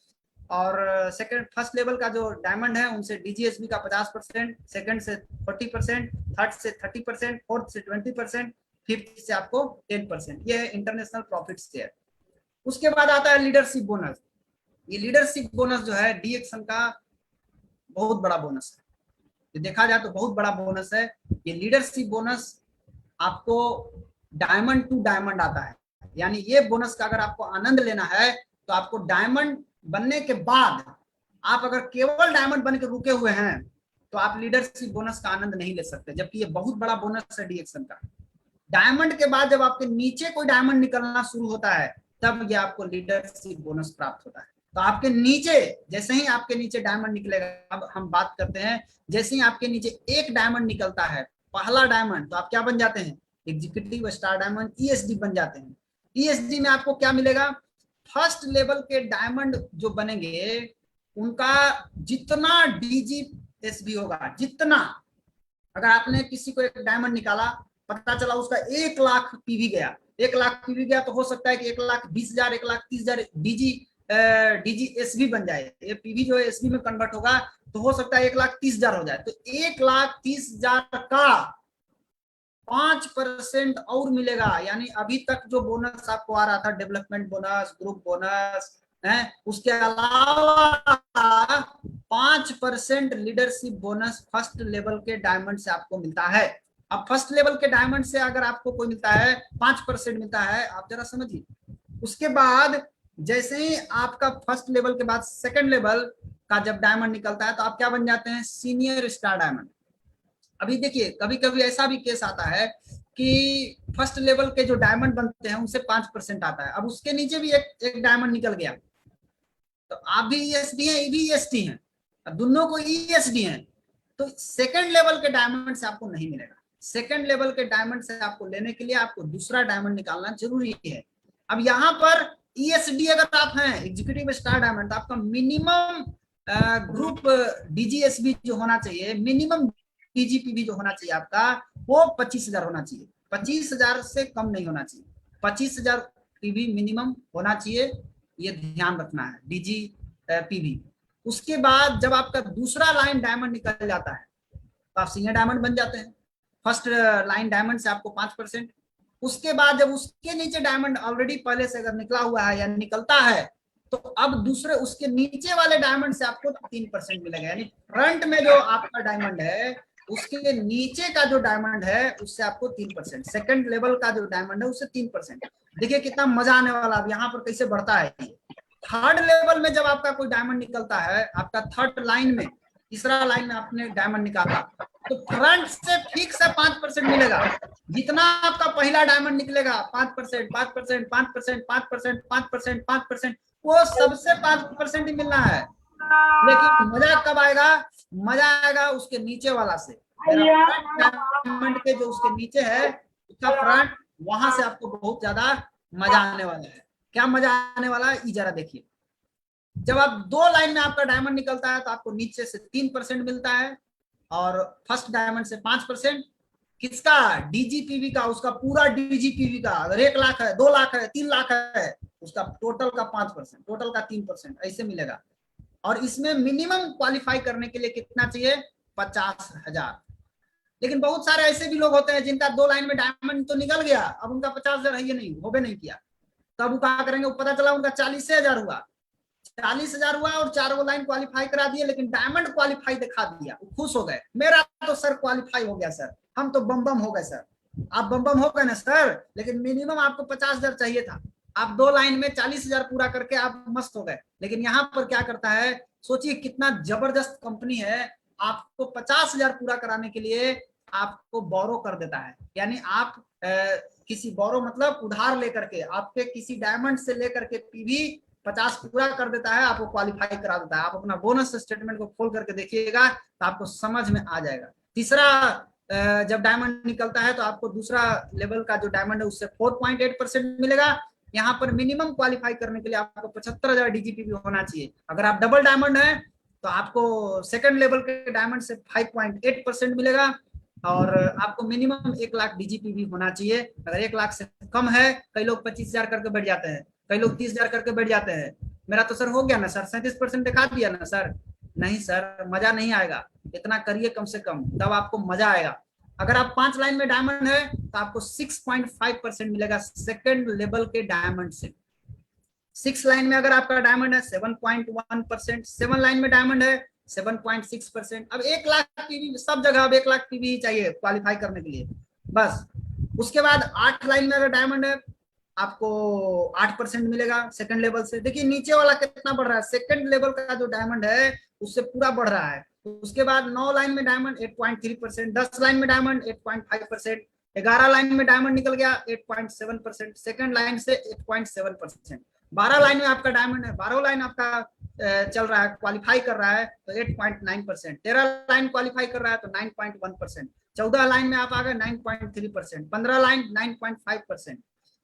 [SPEAKER 1] और सेकंड फर्स्ट लेवल का जो डायमंड है उनसे डीजीएसबी का 50%, सेकंड से 40%, थर्ड से 30%, फोर्थ से 20%, फिफ्थ से आपको 10%। ये है इंटरनेशनल प्रॉफिट शेयर। उसके बाद आता है लीडरशिप बोनस। ये लीडरशिप बोनस जो है डीएक्सन का बहुत बड़ा बोनस है, ये देखा जाए तो बहुत बड़ा बोनस है। ये लीडरशिप बोनस आपको डायमंड टू डायमंड आता है। यानी ये बोनस का अगर आपको आनंद लेना है तो आपको डायमंड बनने के बाद, आप अगर केवल डायमंड बन के रुके हुए हैं तो आप लीडरशिप बोनस का आनंद नहीं ले सकते, जबकि ये बहुत बड़ा बोनस है डीएक्सन का। डायमंड के बाद जब आपके नीचे कोई डायमंड निकलना शुरू होता है तब ये आपको लीडरशिप बोनस प्राप्त होता है। तो आपके नीचे, जैसे ही आपके नीचे डायमंड निकलेगा, अब हम बात करते हैं, जैसे ही आपके नीचे एक डायमंड निकलता है, पहला डायमंड, तो आप क्या बन जाते हैं? एग्जीक्यूटिव स्टार डायमंड, ईएसडी बन जाते हैं। ईएसडी में आपको क्या मिलेगा? फर्स्ट लेवल के डायमंड जो बनेंगे उनका जितना डीजीएसबी होगा, जितना, अगर आपने किसी को एक डायमंड निकाला, पता चला उसका 1 लाख पीवी गया, 1 लाख पीवी गया, तो हो सकता है कि 1,20,000, 1,30,000 डीजीएसबी बन जाए। ये पीवी जो है एसबी में कन्वर्ट होगा तो हो सकता है 1,30,000 हो जाए। तो 1,30,000 का 5% और मिलेगा। यानी अभी तक जो बोनस आपको आ रहा था, डेवलपमेंट बोनस, ग्रुप बोनस है, उसके अलावा 5% लीडरशिप बोनस फर्स्ट लेवल के डायमंड से आपको मिलता है। अब फर्स्ट लेवल के डायमंड से अगर आपको कोई मिलता है 5% मिलता है, आप जरा समझिए। उसके बाद जैसे ही आपका फर्स्ट लेवल के बाद सेकंड लेवल का जब डायमंड निकलता है तो आप क्या बन जाते हैं? Senior star diamond. अभी देखिए कभी कभी ऐसा भी केस आता है कि फर्स्ट लेवल के जो डायमंड बनते हैं उनसे 5% आता है। अब उसके नीचे भी एक डायमंड निकल गया, तो आप भी ईएसडी हैं, ये भी ईएसडी हैं, अब दोनों को ईएसडी हैं, तो सेकंड लेवल के डायमंड से आपको नहीं मिलेगा। सेकंड लेवल के डायमंड से आपको लेने के लिए आपको दूसरा डायमंड निकालना जरूरी है। अब यहाँ पर ईएसडी अगर आप हैं, एग्जीक्यूटिव स्टार डायमंड, तो आपका मिनिमम ग्रुप डीजीएसबी जो होना चाहिए, मिनिमम डीजीपीबी जो होना चाहिए आपका, वो 25,000 होना चाहिए। 25,000 से कम नहीं होना चाहिए, 25,000 पीवी मिनिमम होना चाहिए, ये ध्यान रखना है, डीजी पीवी। उसके बाद जब आपका दूसरा लाइन डायमंड निकल जाता है तो आप सीनियर डायमंड बन जाते हैं। फर्स्ट लाइन डायमंड से आपको 5%। उसके बाद जब उसके नीचे डायमंड ऑलरेडी पहले से अगर निकला हुआ है या निकलता है तो अब दूसरे उसके नीचे वाले डायमंड से आपको 3% मिलेगा। यानी फ्रंट में जो आपका डायमंड है उसके नीचे का जो डायमंड है उससे आपको 3%, सेकंड लेवल का जो डायमंड है उससे 3%। देखिए कितना मजा आने वाला। अब यहाँ पर कैसे बढ़ता है। थर्ड लेवल में जब आपका कोई डायमंड निकलता है, आपका थर्ड लाइन में, तीसरा लाइन में आपने डायमंड निकाला, तो फ्रंट से फिक्स है 5% मिलेगा। जितना आपका पहला डायमंड निकलेगा 5%, 5%, 5%, 5%, 5%, 5%, वो सबसे 5% ही मिलना है। लेकिन मजा कब आएगा? मजा आएगा उसके नीचे वाला से। मेरा फ्रंट डायमंड के जो उसके नीचे है उसका फ्रंट, वहां से आपको बहुत ज्यादा मजा आने वाला है। क्या मजा आने वाला है ये जरा देखिए। जब आप दो लाइन में आपका डायमंड निकलता है तो आपको नीचे से 3% मिलता है और फर्स्ट डायमंड से 5%। किसका? डीजीपीवी का, उसका पूरा डीजीपीवी का। अगर 1 लाख है, 2 लाख है, 3 लाख है, उसका टोटल का 5%, टोटल का 3% ऐसे मिलेगा। और इसमें मिनिमम क्वालिफाई करने के लिए कितना चाहिए? 50,000। लेकिन बहुत सारे ऐसे भी लोग होते हैं जिनका 2 लाइन में डायमंड तो निकल गया, अब उनका 50,000 है, ये नहीं हो भी नहीं किया। तब वो क्या करेंगे? वो पता चला उनका 40,000 हुआ, 40,000 हुआ और 4 लाइन क्वालिफाई करा दिए, लेकिन डायमंड क्वालिफाई दिखा दिया, वो खुश हो गए, मेरा तो सर क्वालिफाई हो गया सर, हम तो बम बम हो गए सर। आप बम बम हो गए ना सर, लेकिन मिनिमम आपको 50,000 चाहिए था। आप 2 लाइन में 40,000 पूरा करके आप मस्त हो गए। लेकिन यहाँ पर क्या करता है, सोचिए कितना जबरदस्त कंपनी है, आपको 50,000 पूरा कराने के लिए आपको बोरो कर देता है। यानी आप किसी बोरो मतलब उधार लेकर के, आपके किसी डायमंड से लेकर के पीवी 50 पूरा कर देता है, आपको क्वालिफाई करा देता है। आप अपना बोनस स्टेटमेंट को खोल करके देखिएगा तो आपको समझ में आ जाएगा। तीसरा, जब डायमंड निकलता है तो आपको दूसरा लेवल का जो डायमंड है उससे 4.8% मिलेगा। यहाँ पर मिनिमम क्वालिफाई करने के लिए आपको 75,000 डीजीपीवी होना चाहिए। अगर आप डबल डायमंड है तो आपको सेकंड लेवल के डायमंड से 5.8% मिलेगा और आपको मिनिमम 1 लाख डीजीपीवी होना चाहिए। अगर 1 लाख से कम है, कई लोग 25,000 करके बैठ जाते हैं, कई लोग 30,000 करके बैठ जाते हैं। मेरा तो सर हो गया ना सर, 37% दिखा दिया ना सर। नहीं सर, मजा नहीं आएगा, इतना करिए कम से कम, तब आपको मजा आएगा। अगर आप 5 लाइन में डायमंड है तो आपको 6.5% मिलेगा सेकंड लेवल के डायमंड से। 6 लाइन में अगर आपका डायमंड है 7.1%, 7 लाइन में डायमंड है 7.6%। अब 1 लाख पीवी सब जगह, अब 1 लाख पीवी ही चाहिए क्वालिफाई करने के लिए बस। उसके बाद 8 लाइन में अगर डायमंड है आपको 8% मिलेगा सेकंड लेवल से। देखिए नीचे वाला कितना बढ़ रहा है, सेकंड लेवल का जो डायमंड है उससे पूरा बढ़ रहा है। उसके बाद 9 लाइन में डायमंड 8.3%, 10 लाइन में डायमंड 8.5%, 11 लाइन में डायमंड निकल गया 8.7%, सेकंड लाइन से 8.7%। 12 लाइन में आपका डायमंड है, 12 लाइन आपका चल रहा है, क्वालिफाई कर रहा है तो 8.9%, 13 लाइन क्वालिफाई कर रहा है तो 9.1%, 14 लाइन में आप आ गए 9.3%, 15 लाइन 9.5%,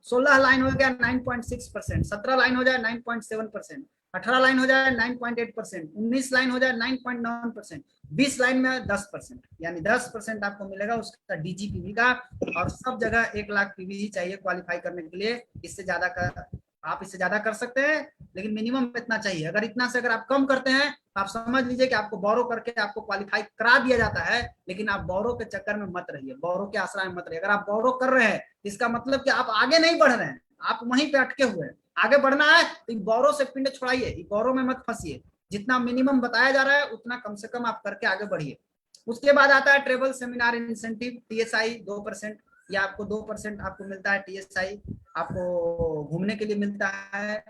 [SPEAKER 1] 16 लाइन हो गया 9.6%, 17 लाइन हो जाए 9.7%, 18 लाइन हो जाए 9.8%, 19 लाइन हो जाए 9.9%, 20 लाइन में 10%, यानी 10% आपको मिलेगा उसका डीजीपीवी का। और सब जगह 1 लाख पीवी ही चाहिए क्वालिफाई करने के लिए। इससे ज्यादा का आप इससे ज्यादा कर सकते हैं, लेकिन मिनिमम इतना चाहिए। अगर इतना से अगर आप कम करते हैं तो आप समझ लीजिए कि आपको बोरो करके आपको क्वालिफाई करा दिया जाता है। लेकिन आप बोरो के चक्कर में मत रहिए, बोरो के आश्रय में मत रहिए। अगर आप बोरो कर रहे हैं इसका मतलब कि आप आगे नहीं बढ़ रहे हैं, आप वहीं पे अटके हुए हैं। आगे बढ़ना है तो बोरो से पिंड छुड़ाइए, बोरो में मत फंसिए। जितना मिनिमम बताया जा रहा है उतना कम से कम आप करके आगे बढ़िए। उसके बाद आता है ट्रेवल सेमिनार इंसेंटिव, टीएसआई 2%, या आपको 2% आपको मिलता है टीएसआई, आपको घूमने के लिए मिलता है,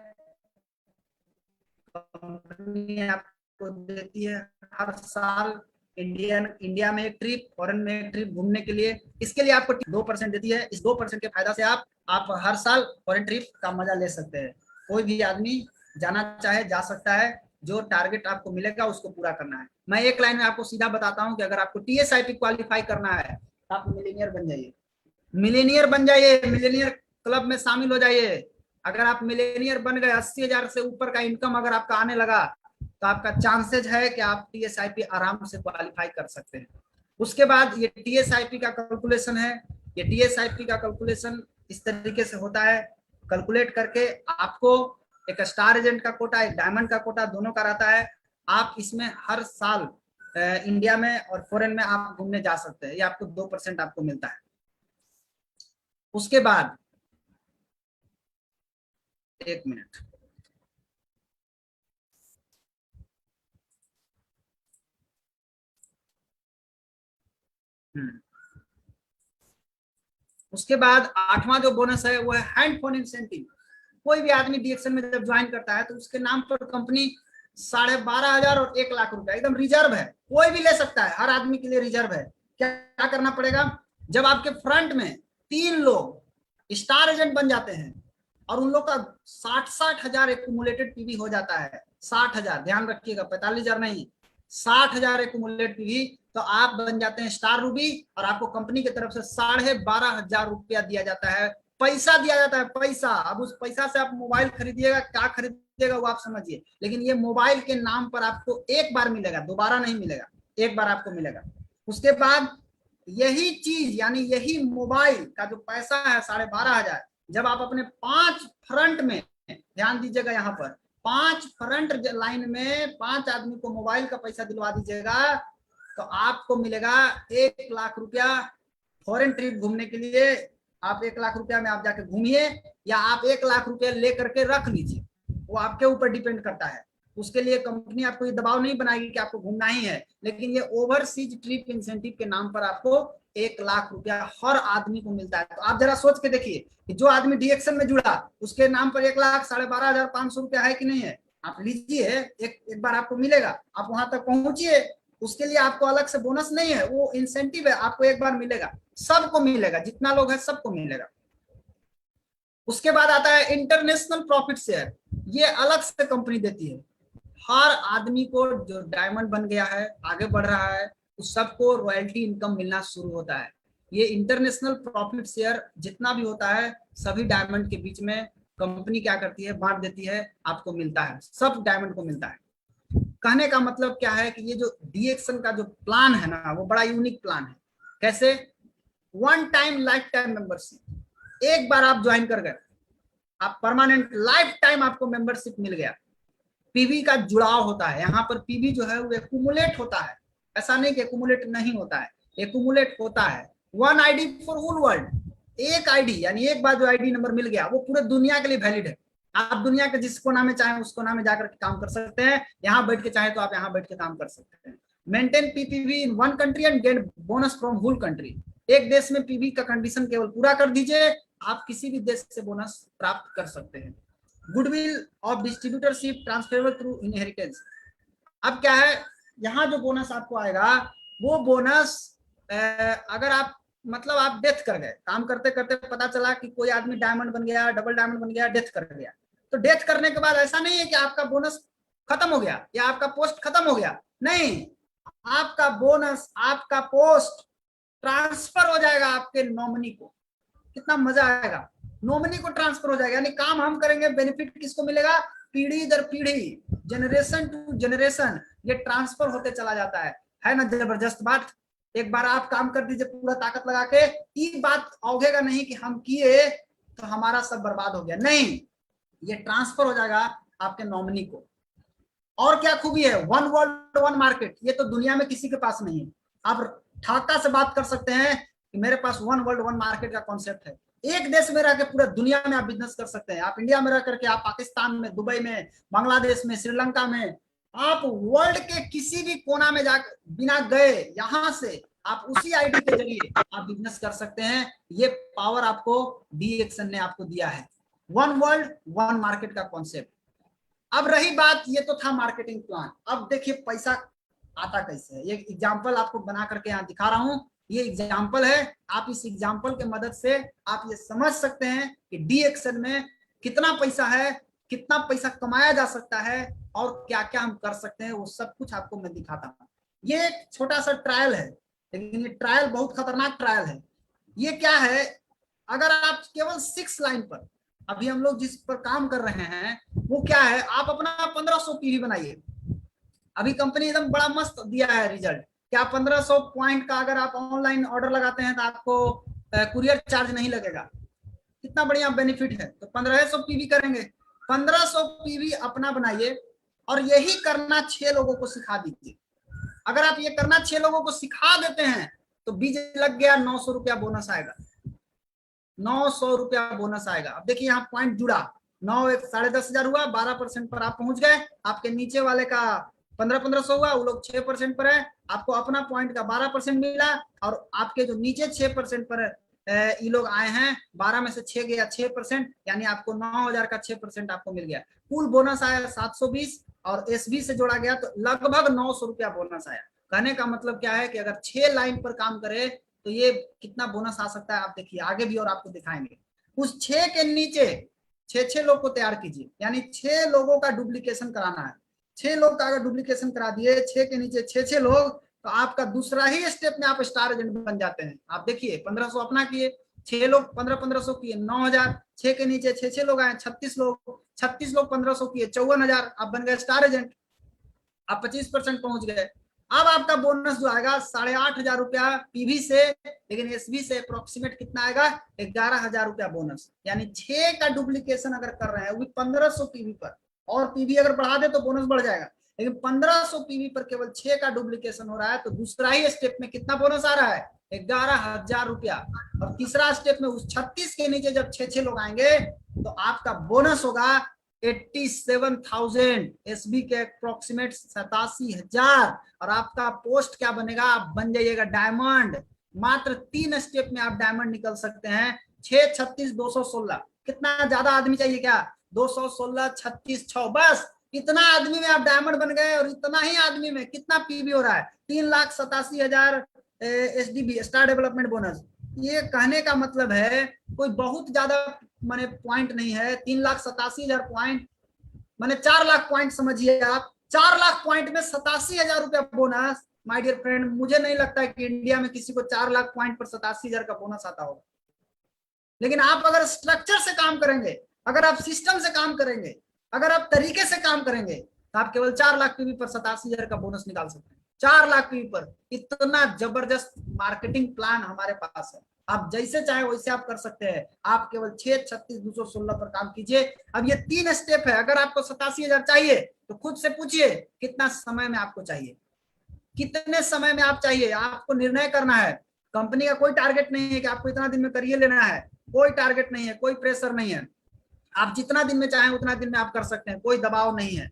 [SPEAKER 1] कंपनी आपको देती है हर साल। इंडिया में एक ट्रिप, फॉरेन में एक ट्रिप घूमने के लिए, इसके लिए आपको 2% देती है। इस 2% के फायदा से आप हर साल फॉरेन ट्रिप का मजा ले सकते हैं। कोई भी आदमी जाना चाहे जा सकता है, जो टारगेट आपको मिलेगा उसको पूरा करना है। मैं 1 लाइन में आपको सीधा बताता हूं कि अगर आपको टीएसआईपी क्वालिफाई करना है तो आप मिलीनियर बन जाइए, मिलीनियर बन जाइए, मिलीनियर क्लब में शामिल हो जाइए। अगर आप मिलीनियर बन गए, 80,000 से ऊपर का इनकम अगर आपका आने लगा तो आपका चांसेज है कि आप टीएसआईपी आराम से क्वालिफाई कर सकते हैं। उसके बाद ये टीएसआईपी का कैलकुलेशन है, ये टीएसआईपी का कैलकुलेशन इस तरीके से होता है। कैलकुलेट करके आपको एक स्टार एजेंट का कोटा, एक डायमंड का कोटा, दोनों का रहता है। आप इसमें हर साल इंडिया में और फॉरेन में आप घूमने जा सकते हैं, ये आपको 2% आपको मिलता है। उसके बाद 1 मिनट, उसके बाद 8वां जो बोनस है वो है हैंड फोन इंसेंटिव। कोई भी आदमी डीएक्शन में जब ज्वाइन करता है तो उसके नाम पर कंपनी 12,500 और 1 लाख रुपया एकदम रिजर्व है, कोई भी ले सकता है, हर आदमी के लिए रिजर्व है। क्या करना पड़ेगा? जब आपके फ्रंट में 3 लोग स्टार एजेंट बन जाते हैं और उन लोग का 60,000 एक्यूमुलेटेड पीवी हो जाता है। 60,000, ध्यान रखिएगा, 45,000 नहीं, 60,000 एक्यूमुलेटेड पीवी, तो आप बन जाते हैं स्टार रूबी, और आपको कंपनी की तरफ से 12,500 रुपया दिया जाता है, पैसा दिया जाता है, पैसा। अब उस पैसा से आप मोबाइल खरीदिएगा, क्या खरीदिएगा वो आप समझिए, लेकिन ये मोबाइल के नाम पर आपको एक बार मिलेगा, दोबारा नहीं मिलेगा, एक बार आपको मिलेगा। उसके बाद यही चीज, यानी यही मोबाइल का जो पैसा है 12,500, जब आप अपने 5 फ्रंट में, ध्यान दीजिएगा यहाँ पर, 5 फ्रंट लाइन में 5 आदमी को मोबाइल का पैसा दिलवा दीजिएगा, तो आपको मिलेगा 1,00,000 रुपया। फॉरेन ट्रिप घूमने के लिए आप 1,00,000 रुपया में आप जाके घूमिए, या आप 1,00,000 रुपया लेकर के रख लीजिए, वो आपके ऊपर डिपेंड करता है। उसके लिए कंपनी आपको ये दबाव नहीं बनाएगी कि आपको घूमना ही है, लेकिन ये ओवरसीज ट्रिप इंसेंटिव के नाम पर आपको 1,00,000 रुपया हर आदमी को मिलता है। तो आप जरा सोच के देखिए कि जो आदमी डीएक्शन में जुड़ा उसके नाम पर 1,00,000 12,500 रुपया है कि नहीं है। आप लीजिए, एक बार आपको मिलेगा, आप वहां तक पहुंचिए, उसके लिए आपको अलग से बोनस नहीं है, वो इंसेंटिव है, आपको एक बार मिलेगा, सबको मिलेगा, जितना लोग है सबको मिलेगा। उसके बाद आता है इंटरनेशनल प्रॉफिट शेयर, ये अलग से कंपनी देती है। हर आदमी को जो डायमंड बन गया है, आगे बढ़ रहा है, उस सबको रॉयल्टी इनकम मिलना शुरू होता है। ये इंटरनेशनल प्रॉफिट शेयर जितना भी होता है, सभी डायमंड के बीच में कंपनी क्या करती है, बांट देती है, आपको मिलता है, सब डायमंड को मिलता है। कहने का मतलब क्या है कि ये जो डीएक्शन का जो प्लान है ना, वो बड़ा यूनिक प्लान है। कैसे? One time life time membership, एक बार आप ज्वाइन कर गए, आप परमानेंट लाइफ टाइम आपको मेंबरशिप मिल गया। पीवी का जुड़ाव होता है, यहाँ पर पीवी जो है वो एक्यूमुलेट होता है, ऐसा नहीं कि एक्यूमुलेट नहीं होता है, एक्यूमुलेट होता है। One ID for whole world, एक आईडी, यानी एक बार जो आईडी नंबर मिल गया वो पूरे दुनिया के लिए वैलिड है। आप दुनिया के जिस कोना में चाहे उस कोना में जाकर के काम कर सकते हैं, यहाँ बैठ के चाहे तो आप यहाँ बैठ के काम कर सकते हैं। Maintain PPV in one country and get bonus from whole country, एक देश में पीवी का कंडीशन केवल पूरा कर दीजिए, आप किसी भी देश से बोनस प्राप्त कर सकते हैं। Goodwill of distributorship transferable through inheritance. अब क्या है, यहाँ जो बोनस आपको आएगा वो बोनस, अगर आप मतलब आप डेथ कर गए, काम करते करते पता चला कि कोई आदमी डायमंड बन गया, डबल डायमंड बन गया, डेथ कर गया, तो डेथ करने के बाद ऐसा नहीं है कि आपका बोनस खत्म हो गया या आपका पोस्ट खत्म हो गया, नहीं, आपका बोनस, आपका पोस्ट ट्रांसफर हो जाएगा आपके नॉमिनी को। कितना मजा आएगा, नॉमिनी को ट्रांसफर हो जाएगा, यानी काम हम करेंगे, बेनिफिट किसको मिलेगा, पीढ़ी दर पीढ़ी, जनरेशन टू जनरेशन ये ट्रांसफर होते चला जाता है ना जबरदस्त बात। एक बार आप काम कर दीजिए पूरा ताकत लगा के, ये बात औगेगा नहीं कि हम किए तो हमारा सब बर्बाद हो गया, नहीं, ये ट्रांसफर हो जाएगा आपके नॉमिनी को। और क्या खूबी है, वन वर्ल्ड वन मार्केट, ये तो दुनिया में किसी के पास नहीं है। आप ठाका से बात कर सकते हैं कि मेरे पास वन वर्ल्ड वन मार्केट का कॉन्सेप्ट है, एक देश में रह के पूरा दुनिया में आप बिजनेस कर सकते हैं। आप इंडिया में रह करके, आप पाकिस्तान में, दुबई में, बांग्लादेश में, श्रीलंका में, आप वर्ल्ड के किसी भी कोना में जाकर बिना गए, यहां से आप उसी आईडी के जरिए आप बिजनेस कर सकते हैं। ये पावर आपको डीएक्शन ने आपको दिया है, वन वर्ल्ड वन मार्केट का कॉन्सेप्ट। अब रही बात, ये तो था मार्केटिंग प्लान, अब देखिए पैसा आता कैसे है। ये एग्जांपल आपको बना करके यहाँ दिखा रहा हूँ, ये एग्जाम्पल है, आप इस एग्जाम्पल के मदद से आप ये समझ सकते हैं कि डीएक्शन में कितना पैसा है, कितना पैसा कमाया जा सकता है, और क्या क्या हम कर सकते हैं, वो सब कुछ आपको मैं दिखाता हूँ। ये एक छोटा सा ट्रायल है, लेकिन ये ट्रायल बहुत खतरनाक ट्रायल है। ये क्या है, अगर आप केवल 6 लाइन पर, अभी हम लोग जिस पर काम कर रहे हैं वो क्या है, आप अपना 1500 पीवी बनाइए। अभी कंपनी एकदम बड़ा मस्त दिया है रिजल्ट, क्या 1500 पॉइंट का अगर आप ऑनलाइन ऑर्डर लगाते हैं तो आपको कुरियर चार्ज नहीं लगेगा। कितना बढ़िया बेनिफिट है। तो 1500 पीवी करेंगे, 1500 पीवी अपना बनाइए, और यही करना 6 लोगों को सिखा दीजिए। अगर आप ये करना 6 लोगों को सिखा देते हैं तो बीज लग गया, 900 रुपया बोनस आएगा, 900 रुपया बोनस आएगा। अब देखिए यहाँ पॉइंट जुड़ा, 9 एक 10,500 हुआ, 12% पर आप पहुंच गए, आपके नीचे वाले का 1500 हुआ, वो लोग 6% पर है, आपको अपना पॉइंट का 12% मिला, और आपके जो नीचे 6% पर ये लोग आए हैं, 12 में से 6 गया 6%, यानी आपको 9,000 का 6% आपको मिल गया। कुल बोनस आया 720, और एसबी से जोड़ा गया तो लगभग 900 रुपया बोनस आया। कहने का मतलब क्या है कि अगर 6 लाइन पर काम करे तो ये कितना बोनस आ सकता है, आप देखिए आगे भी और आपको दिखाएंगे। उस 6 के नीचे 6 लोग को तैयार कीजिए, यानी 6 लोगों का डुप्लीकेशन कराना है। 6 लोग का अगर डुप्लीकेशन करा दिए, 6 के नीचे 6 लोग, तो आपका दूसरा ही स्टेप में आप स्टार एजेंट बन जाते हैं। आप देखिए 1500 अपना किए, 6 लोग 1500 किए 9000, 6 के नीचे 6 लोग आए 36 लोग, 36 लोग 1500 किए 54,000, आप बन गए स्टार एजेंट, आप 25% पहुंच गए। अब आपका बोनस जो आएगा 8,500 रुपया पीवी से, लेकिन एसबी से अप्रोक्सीमेट कितना आएगा 11,000 रुपया बोनस। यानी 6 का डुप्लीकेशन अगर कर रहे हैं वो भी 1500 पीवी पर, और पीवी अगर बढ़ा दे तो बोनस बढ़ जाएगा, लेकिन 1500 पीवी पर केवल 6 का डुप्लीकेशन हो रहा है, तो दूसरा ही स्टेप में कितना बोनस आ रहा है 11,000 रुपया। और तीसरा स्टेप में उस 36 के नीचे जब 6 लोग आएंगे तो आपका बोनस होगा 87,000, एसबी के अप्रोक्सीमेट 87,000, और आपका पोस्ट क्या बनेगा, आप बन जाइएगा डायमंड। मात्र 3 स्टेप में आप डायमंड निकल सकते हैं। 6, 36, 216, कितना ज्यादा आदमी चाहिए क्या, 216, 36, 6, बस इतना आदमी में आप डायमंड बन गए। और इतना ही आदमी में कितना पीवी हो रहा है 3,87,000 एसडीबी, स्टार डेवलपमेंट बोनस। ये कहने का मतलब है कोई बहुत ज्यादा माने पॉइंट नहीं है, 3,87,000 पॉइंट माने 4 लाख पॉइंट समझिए आप, 4 लाख पॉइंट में 87,000 रुपया बोनस। माय डियर फ्रेंड, मुझे नहीं लगता है कि इंडिया में किसी को 4 लाख पॉइंट पर 87,000 का बोनस आता होगा। लेकिन आप अगर स्ट्रक्चर से काम करेंगे, अगर आप सिस्टम से काम करेंगे, अगर आप तरीके से काम करेंगे, तो आप केवल 4 लाख पीवी पर 87,000 का बोनस निकाल सकते हैं। 4 लाख पीवी पर इतना जबरदस्त मार्केटिंग प्लान हमारे पास है। आप जैसे चाहे वैसे आप कर सकते हैं। आप केवल 6, 36, 216 पर काम कीजिए। अब ये 3 स्टेप है। अगर आपको 87,000 चाहिए तो खुद से पूछिए कितना समय में आपको चाहिए, कितने समय में आप चाहिए, आपको निर्णय करना है। कंपनी का कोई टारगेट नहीं है कि आपको इतना दिन में करिए लेना है, कोई टारगेट नहीं है, कोई प्रेशर नहीं है। आप जितना दिन में चाहें उतना दिन में आप कर सकते हैं, कोई दबाव नहीं है।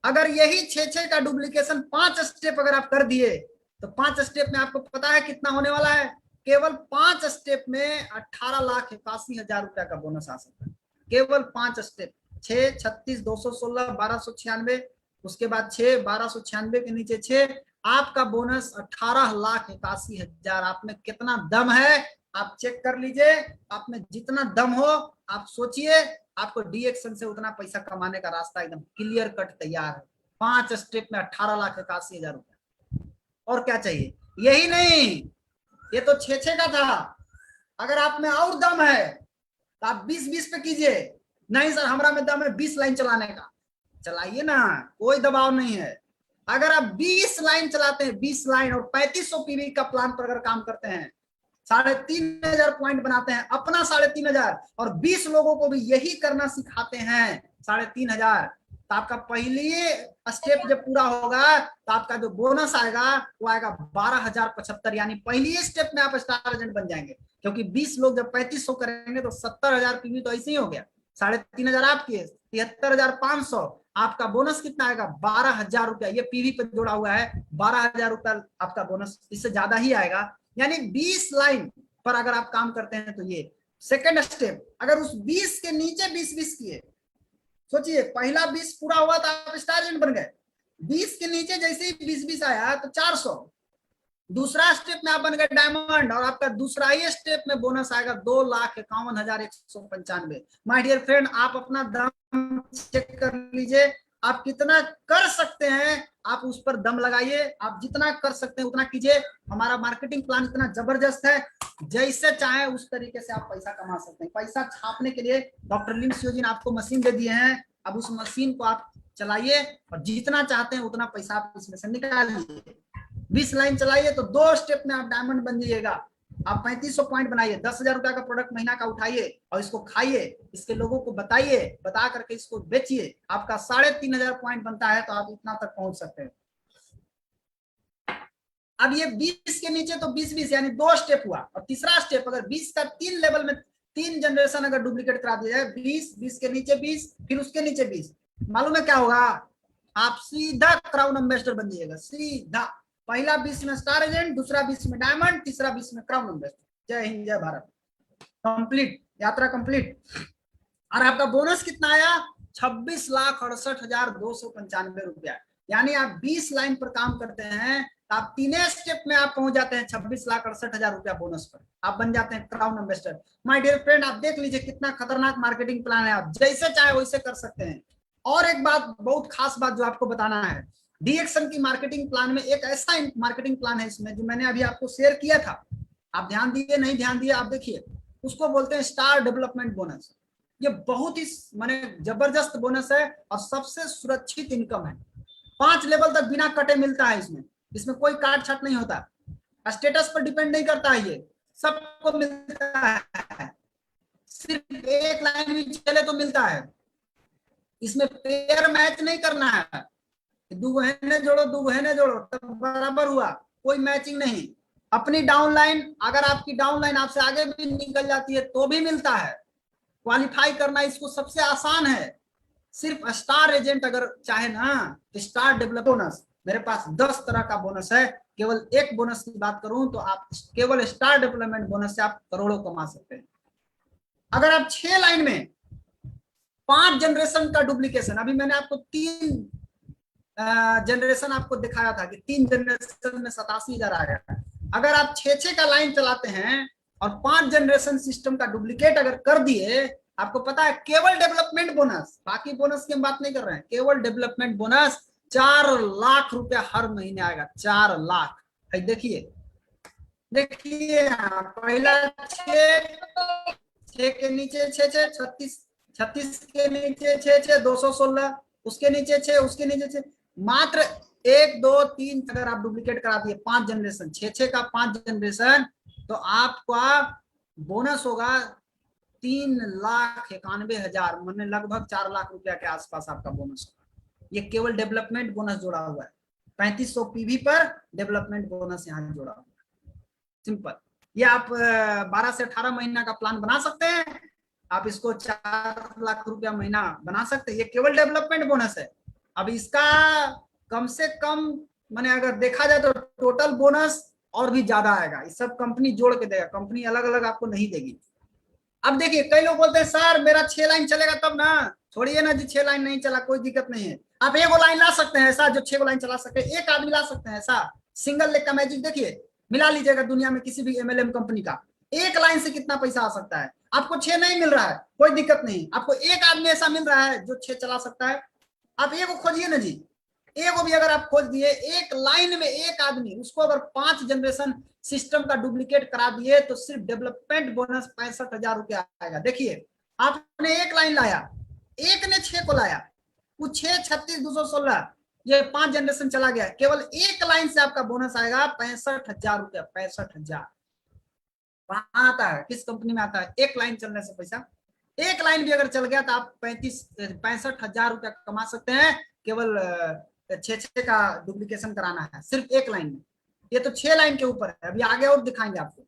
[SPEAKER 1] अगर यही 6 का डुप्लीकेशन 5 स्टेप अगर आप कर दिए तो 5 स्टेप में आपको पता है कितना होने वाला है, केवल 5 स्टेप में 18,81,000 रुपया का बोनस आ सकता है। केवल 5 स्टेप, 6, 36, 216, 1296, उसके बाद 6, 1296 के नीचे 6, आपका बोनस 18,81,000। आप में कितना दम है आप चेक कर लीजिए। आप में जितना दम हो आप सोचिए, आपको डी एक्शन से उतना पैसा कमाने का रास्ता एकदम क्लियर कट तैयार है। 5 स्टेप में 18,81,000 रुपया, और क्या चाहिए। यही नहीं, ये तो 6 का था। अगर आप में और दम है तो आप 20-20 पे कीजिए। नहीं सर हमारा में दम है 20 लाइन चलाने का, चलाइए ना, कोई दबाव नहीं है। अगर आप 20 लाइन चलाते हैं, 20 लाइन और 3500 पीवी का प्लान पर अगर काम करते हैं, 3,500 पॉइंट बनाते हैं अपना 3,500, और 20 लोगों को भी यही करना सिखाते हैं 3,500, तो आपका पहली स्टेप जब पूरा होगा तो आपका जो बोनस आएगा वो आएगा 12,075। यानी पहली स्टेप में आप स्टार एजेंट बन जाएंगे, क्योंकि 20 लोग जब 3500 करेंगे तो 70,000 पीवी तो ऐसे ही हो गया। 3,500 आपके 73,500, आपका बोनस कितना आएगा 12,000 रुपया। ये पीवी पे जोड़ा हुआ है, 12,000 रुपया आपका बोनस, इससे ज्यादा ही आएगा। यानी 20 लाइन पर अगर आप काम करते हैं तो ये सेकंड स्टेप। अगर उस 20 के नीचे 20-20 किए, सोचिए पहला 20 पूरा हुआ तो आप स्टार एजेंट बन गए, 20 के नीचे जैसे ही 20-20 आया तो 400, दूसरा स्टेप में आप बन गए डायमंड, और आपका दूसरा ही स्टेप में बोनस आएगा 2,51,195। माय डियर फ्रेंड, आप अपना दम चेक कर लीजिए, आप कितना कर सकते हैं, आप उस पर दम लगाइए। आप जितना कर सकते हैं उतना कीजिए। हमारा मार्केटिंग प्लान इतना जबरदस्त है, जैसे चाहे उस तरीके से आप पैसा कमा सकते हैं। पैसा छापने के लिए डॉक्टर लिन सियोजिन आपको मशीन दे दिए हैं। अब उस मशीन को आप चलाइए और जितना चाहते हैं उतना पैसा आप इसमें से निकाल लीजिए। 20 लाइन चलाइए तो 2 स्टेप में आप डायमंड बन जाइएगा। आप 3500 पॉइंट बनाइए, 10,000 रुपया का प्रोडक्ट महीना का उठाइए और इसको खाइए, इसके लोगों को बताइए, बता करके इसको बेचिए। आपका 3,500 पॉइंट बनता है तो आप इतना तक पहुंच सकते हैं। अब ये 20 के नीचे तो 20-20 यानी 2 स्टेप हुआ, और तीसरा स्टेप अगर 20 का 3 लेवल में 3 जनरेशन अगर डुप्लीकेट करा दिया जाए, 20 के नीचे 20 फिर उसके नीचे 20, मालूम है क्या होगा, आप सीधा क्राउन एम्बेसडर बन जाइएगा। सीधा पहला 20 में स्टार एजेंट, दूसरा 20 में डायमंड, तीसरा 20 में क्राउन एम्बेसडर। जय हिंद, जय भारत। कंप्लीट, यात्रा कंप्लीट। और आपका बोनस कितना आया 26,68,295 रुपया। यानी आप 20 लाइन पर काम करते हैं तो आप 3 स्टेप में आप पहुंच जाते हैं 26,68,000 रुपया बोनस पर, आप बन जाते हैं crown investor. My dear friend, आप देख लीजिए कितना खतरनाक मार्केटिंग प्लान है, आप जैसे चाहे वैसे कर सकते हैं। और एक बात, बहुत खास बात जो आपको बताना है, डीएक्सन की मार्केटिंग प्लान में एक ऐसा मार्केटिंग प्लान है इसमें, जो मैंने अभी आपको शेयर किया था, आप ध्यान दिए नहीं ध्यान दिए आप देखिए, उसको बोलते हैं स्टार डेवलपमेंट बोनस। ये बहुत ही माने जबरदस्त बोनस है और सबसे सुरक्षित इनकम है। 5 लेवल तक बिना कटे मिलता है इसमें कोई काट छाट नहीं होता, स्टेटस पर डिपेंड नहीं करता है, ये सबको मिलता है, सिर्फ एक लाइन भी चले तो मिलता है। इसमें पेयर मैच नहीं करना है, दो बहने जोड़ो तब बराबर हुआ, कोई मैचिंग नहीं। अपनी डाउनलाइन, अगर आपकी डाउनलाइन आपसे आगे भी निकल जाती है तो भी मिलता है। क्वालिफाई करना इसको सबसे आसान है, सिर्फ स्टार एजेंट अगर चाहे ना, स्टार डेवलप बोनस, मेरे पास 10 तरह का बोनस है। केवल एक बोनस की बात करूं तो आप केवल स्टार डेवलपमेंट बोनस से आप करोड़ों कमा सकते हैं। अगर आप 6 लाइन में 5 जनरेशन का डुप्लीकेशन, अभी मैंने आपको 3 जनरेशन आपको दिखाया था कि 3 जनरेशन में 87,000 आ गया। अगर आप 6 का लाइन चलाते हैं और 5 जनरेशन सिस्टम का डुप्लीकेट अगर कर दिए, आपको पता है केवल डेवलपमेंट बोनस, बाकी बोनस की हम बात नहीं कर रहे हैं, केवल डेवलपमेंट बोनस 4 लाख रुपया हर महीने आएगा। 4 लाख, देखिए पहला 6 के नीचे 6 36 के नीचे 6 216, उसके नीचे 6, उसके नीचे 6, मात्र 1 2 3 अगर आप डुप्लीकेट करा दिए 5 जनरेशन, 6 का 5 जनरेशन, तो आपका बोनस होगा 3,91,000, मतलब लगभग 4 लाख रुपया के आसपास आपका बोनस होगा। ये केवल डेवलपमेंट बोनस जोड़ा हुआ है, 3500 पीवी पर डेवलपमेंट बोनस यहाँ जोड़ा हुआ है। सिंपल, ये आप 12 से 18 महीना का प्लान बना सकते हैं, आप इसको 4 लाख रुपया महीना बना सकते हैं। ये केवल डेवलपमेंट बोनस है। अब इसका कम से कम मैंने अगर देखा जाए तो टोटल बोनस और भी ज्यादा आएगा, ये सब कंपनी जोड़ के देगा, कंपनी अलग अलग आपको नहीं देगी। अब देखिए कई लोग बोलते हैं सर मेरा 6 लाइन चलेगा तब ना, छोड़िए ना जी, 6 लाइन नहीं चला कोई दिक्कत नहीं है, आप एक लाइन ला सकते हैं ऐसा जो 6 लाइन चला सके, एक आदमी ला सकते हैं ऐसा। सिंगल लेग का मैजिक देखिए, मिला लीजिएगा दुनिया में किसी भी एमएलएम कंपनी का, एक लाइन से कितना पैसा आ सकता है। आपको 6 नहीं मिल रहा है कोई दिक्कत नहीं, आपको एक आदमी ऐसा मिल रहा है जो 6 चला सकता है, आप एक खोजिए ना जी, एक भी अगर आप खोज दिए, एक लाइन में एक आदमी, उसको अगर 5 जनरेशन सिस्टम का डुप्लीकेट करा दिए तो सिर्फ डेवलपमेंट बोनस 65,000 रुपया आएगा। देखिए आपने एक लाइन लाया, एक ने 6 को लाया, वो 6 36 216, ये 5 जनरेशन चला गया, केवल एक लाइन से आपका बोनस आएगा 65,000 रुपया। 65,000 कहाँ आता है, किस कंपनी में आता है? एक लाइन चलने से पैसा, एक लाइन भी अगर चल गया तो आप 65,000 रुपया कमा सकते हैं, केवल 6 का डुप्लीकेशन कराना है सिर्फ एक लाइन में। ये तो 6 लाइन के ऊपर है, अभी आगे और दिखाएंगे आपको।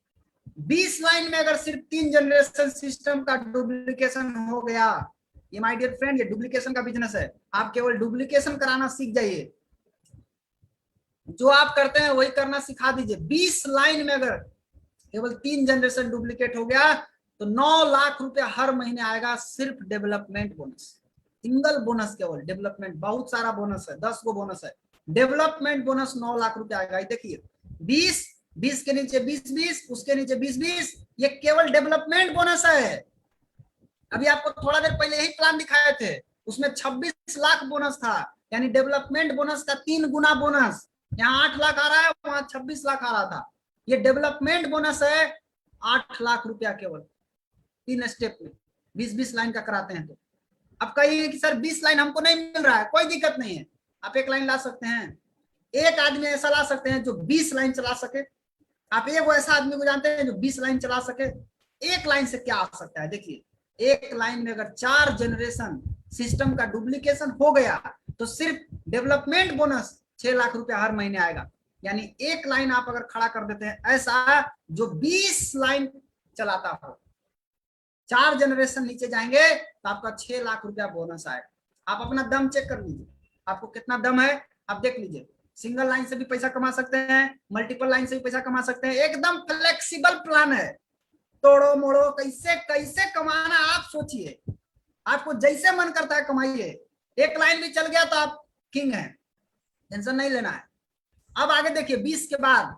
[SPEAKER 1] 20 लाइन में अगर सिर्फ 3 जनरेशन सिस्टम का डुप्लीकेशन हो गया, ये माय डियर फ्रेंड ये डुप्लीकेशन का बिजनेस है, आप केवल डुप्लीकेशन कराना सीख जाइए, जो आप करते हैं वही करना सिखा दीजिए। 20 लाइन में अगर केवल 3 जनरेशन डुप्लीकेट हो गया तो 9 लाख रुपया हर महीने आएगा सिर्फ डेवलपमेंट बोनस, सिंगल बोनस केवल डेवलपमेंट, बहुत सारा बोनस है, 10 को बोनस है, डेवलपमेंट बोनस 9 लाख रुपया आएगा। देखिए 20 20 के नीचे 20 20, उसके नीचे 20 20, ये केवल डेवलपमेंट बोनस है। अभी आपको थोड़ा देर पहले यही प्लान दिखाए थे, उसमें 26 लाख बोनस था, यानी डेवलपमेंट बोनस का 3 गुना बोनस, यहाँ 8 लाख आ रहा है, वहां 26 लाख आ रहा था। ये डेवलपमेंट बोनस है 8 लाख रुपया केवल 3 स्टेप में, 20-20 लाइन का कराते हैं। तो अब कहिए कि सर 20 लाइन हमको नहीं मिल रहा है, कोई दिक्कत नहीं है, आप एक लाइन ला सकते हैं, एक आदमी ऐसा ला सकते हैं जो 20 लाइन चला सके। आप एक ऐसा आदमी को जानते हैं जो 20 लाइन चला सके? एक लाइन से क्या आ सकता है? देखिए एक लाइन में अगर 4 जनरेशन सिस्टम का डुप्लीकेशन हो गया तो सिर्फ डेवलपमेंट बोनस 6 लाख रुपया हर महीने आएगा। यानी एक लाइन आप अगर खड़ा कर देते हैं ऐसा जो 20 लाइन चलाता हो, 4 जनरेशन नीचे जाएंगे तो आपका 6 लाख रुपया बोनस आएगा। आप अपना दम चेक कर लीजिए, आपको कितना दम है, आप देख लीजिए। सिंगल लाइन से भी पैसा कमा सकते हैं, मल्टीपल लाइन से भी पैसा कमा सकते हैं, एकदम फ्लेक्सिबल प्लान है, तोड़ो मोड़ो कैसे कैसे कमाना आप सोचिए, आपको जैसे मन करता है कमाइए। एक लाइन भी चल गया तो आप किंग हैं, टेंशन नहीं लेना है। अब आगे देखिए 20 के बाद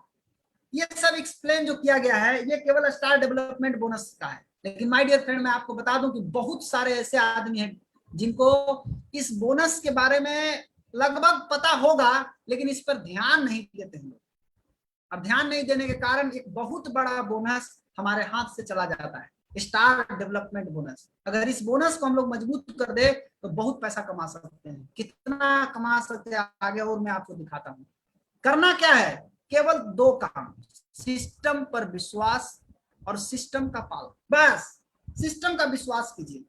[SPEAKER 1] ये सब एक्सप्लेन जो किया गया है ये केवल स्टार डेवलपमेंट बोनस का है, लेकिन माय डियर फ्रेंड मैं आपको बता दूं कि बहुत सारे ऐसे आदमी हैं जिनको इस बोनस के बारे में लगभग पता होगा लेकिन इस पर ध्यान नहीं देते हैं। अब ध्यान नहीं देने के कारण एक बहुत बड़ा बोनस हमारे हाथ से चला जाता है, स्टार डेवलपमेंट बोनस। अगर इस बोनस को हम लोग मजबूत कर दे तो बहुत पैसा कमा सकते हैं। कितना कमा सकते हैं आगे और मैं आपको दिखाता हूं। करना क्या है, केवल दो काम, सिस्टम पर विश्वास और सिस्टम का पालन। बस सिस्टम का विश्वास कीजिए,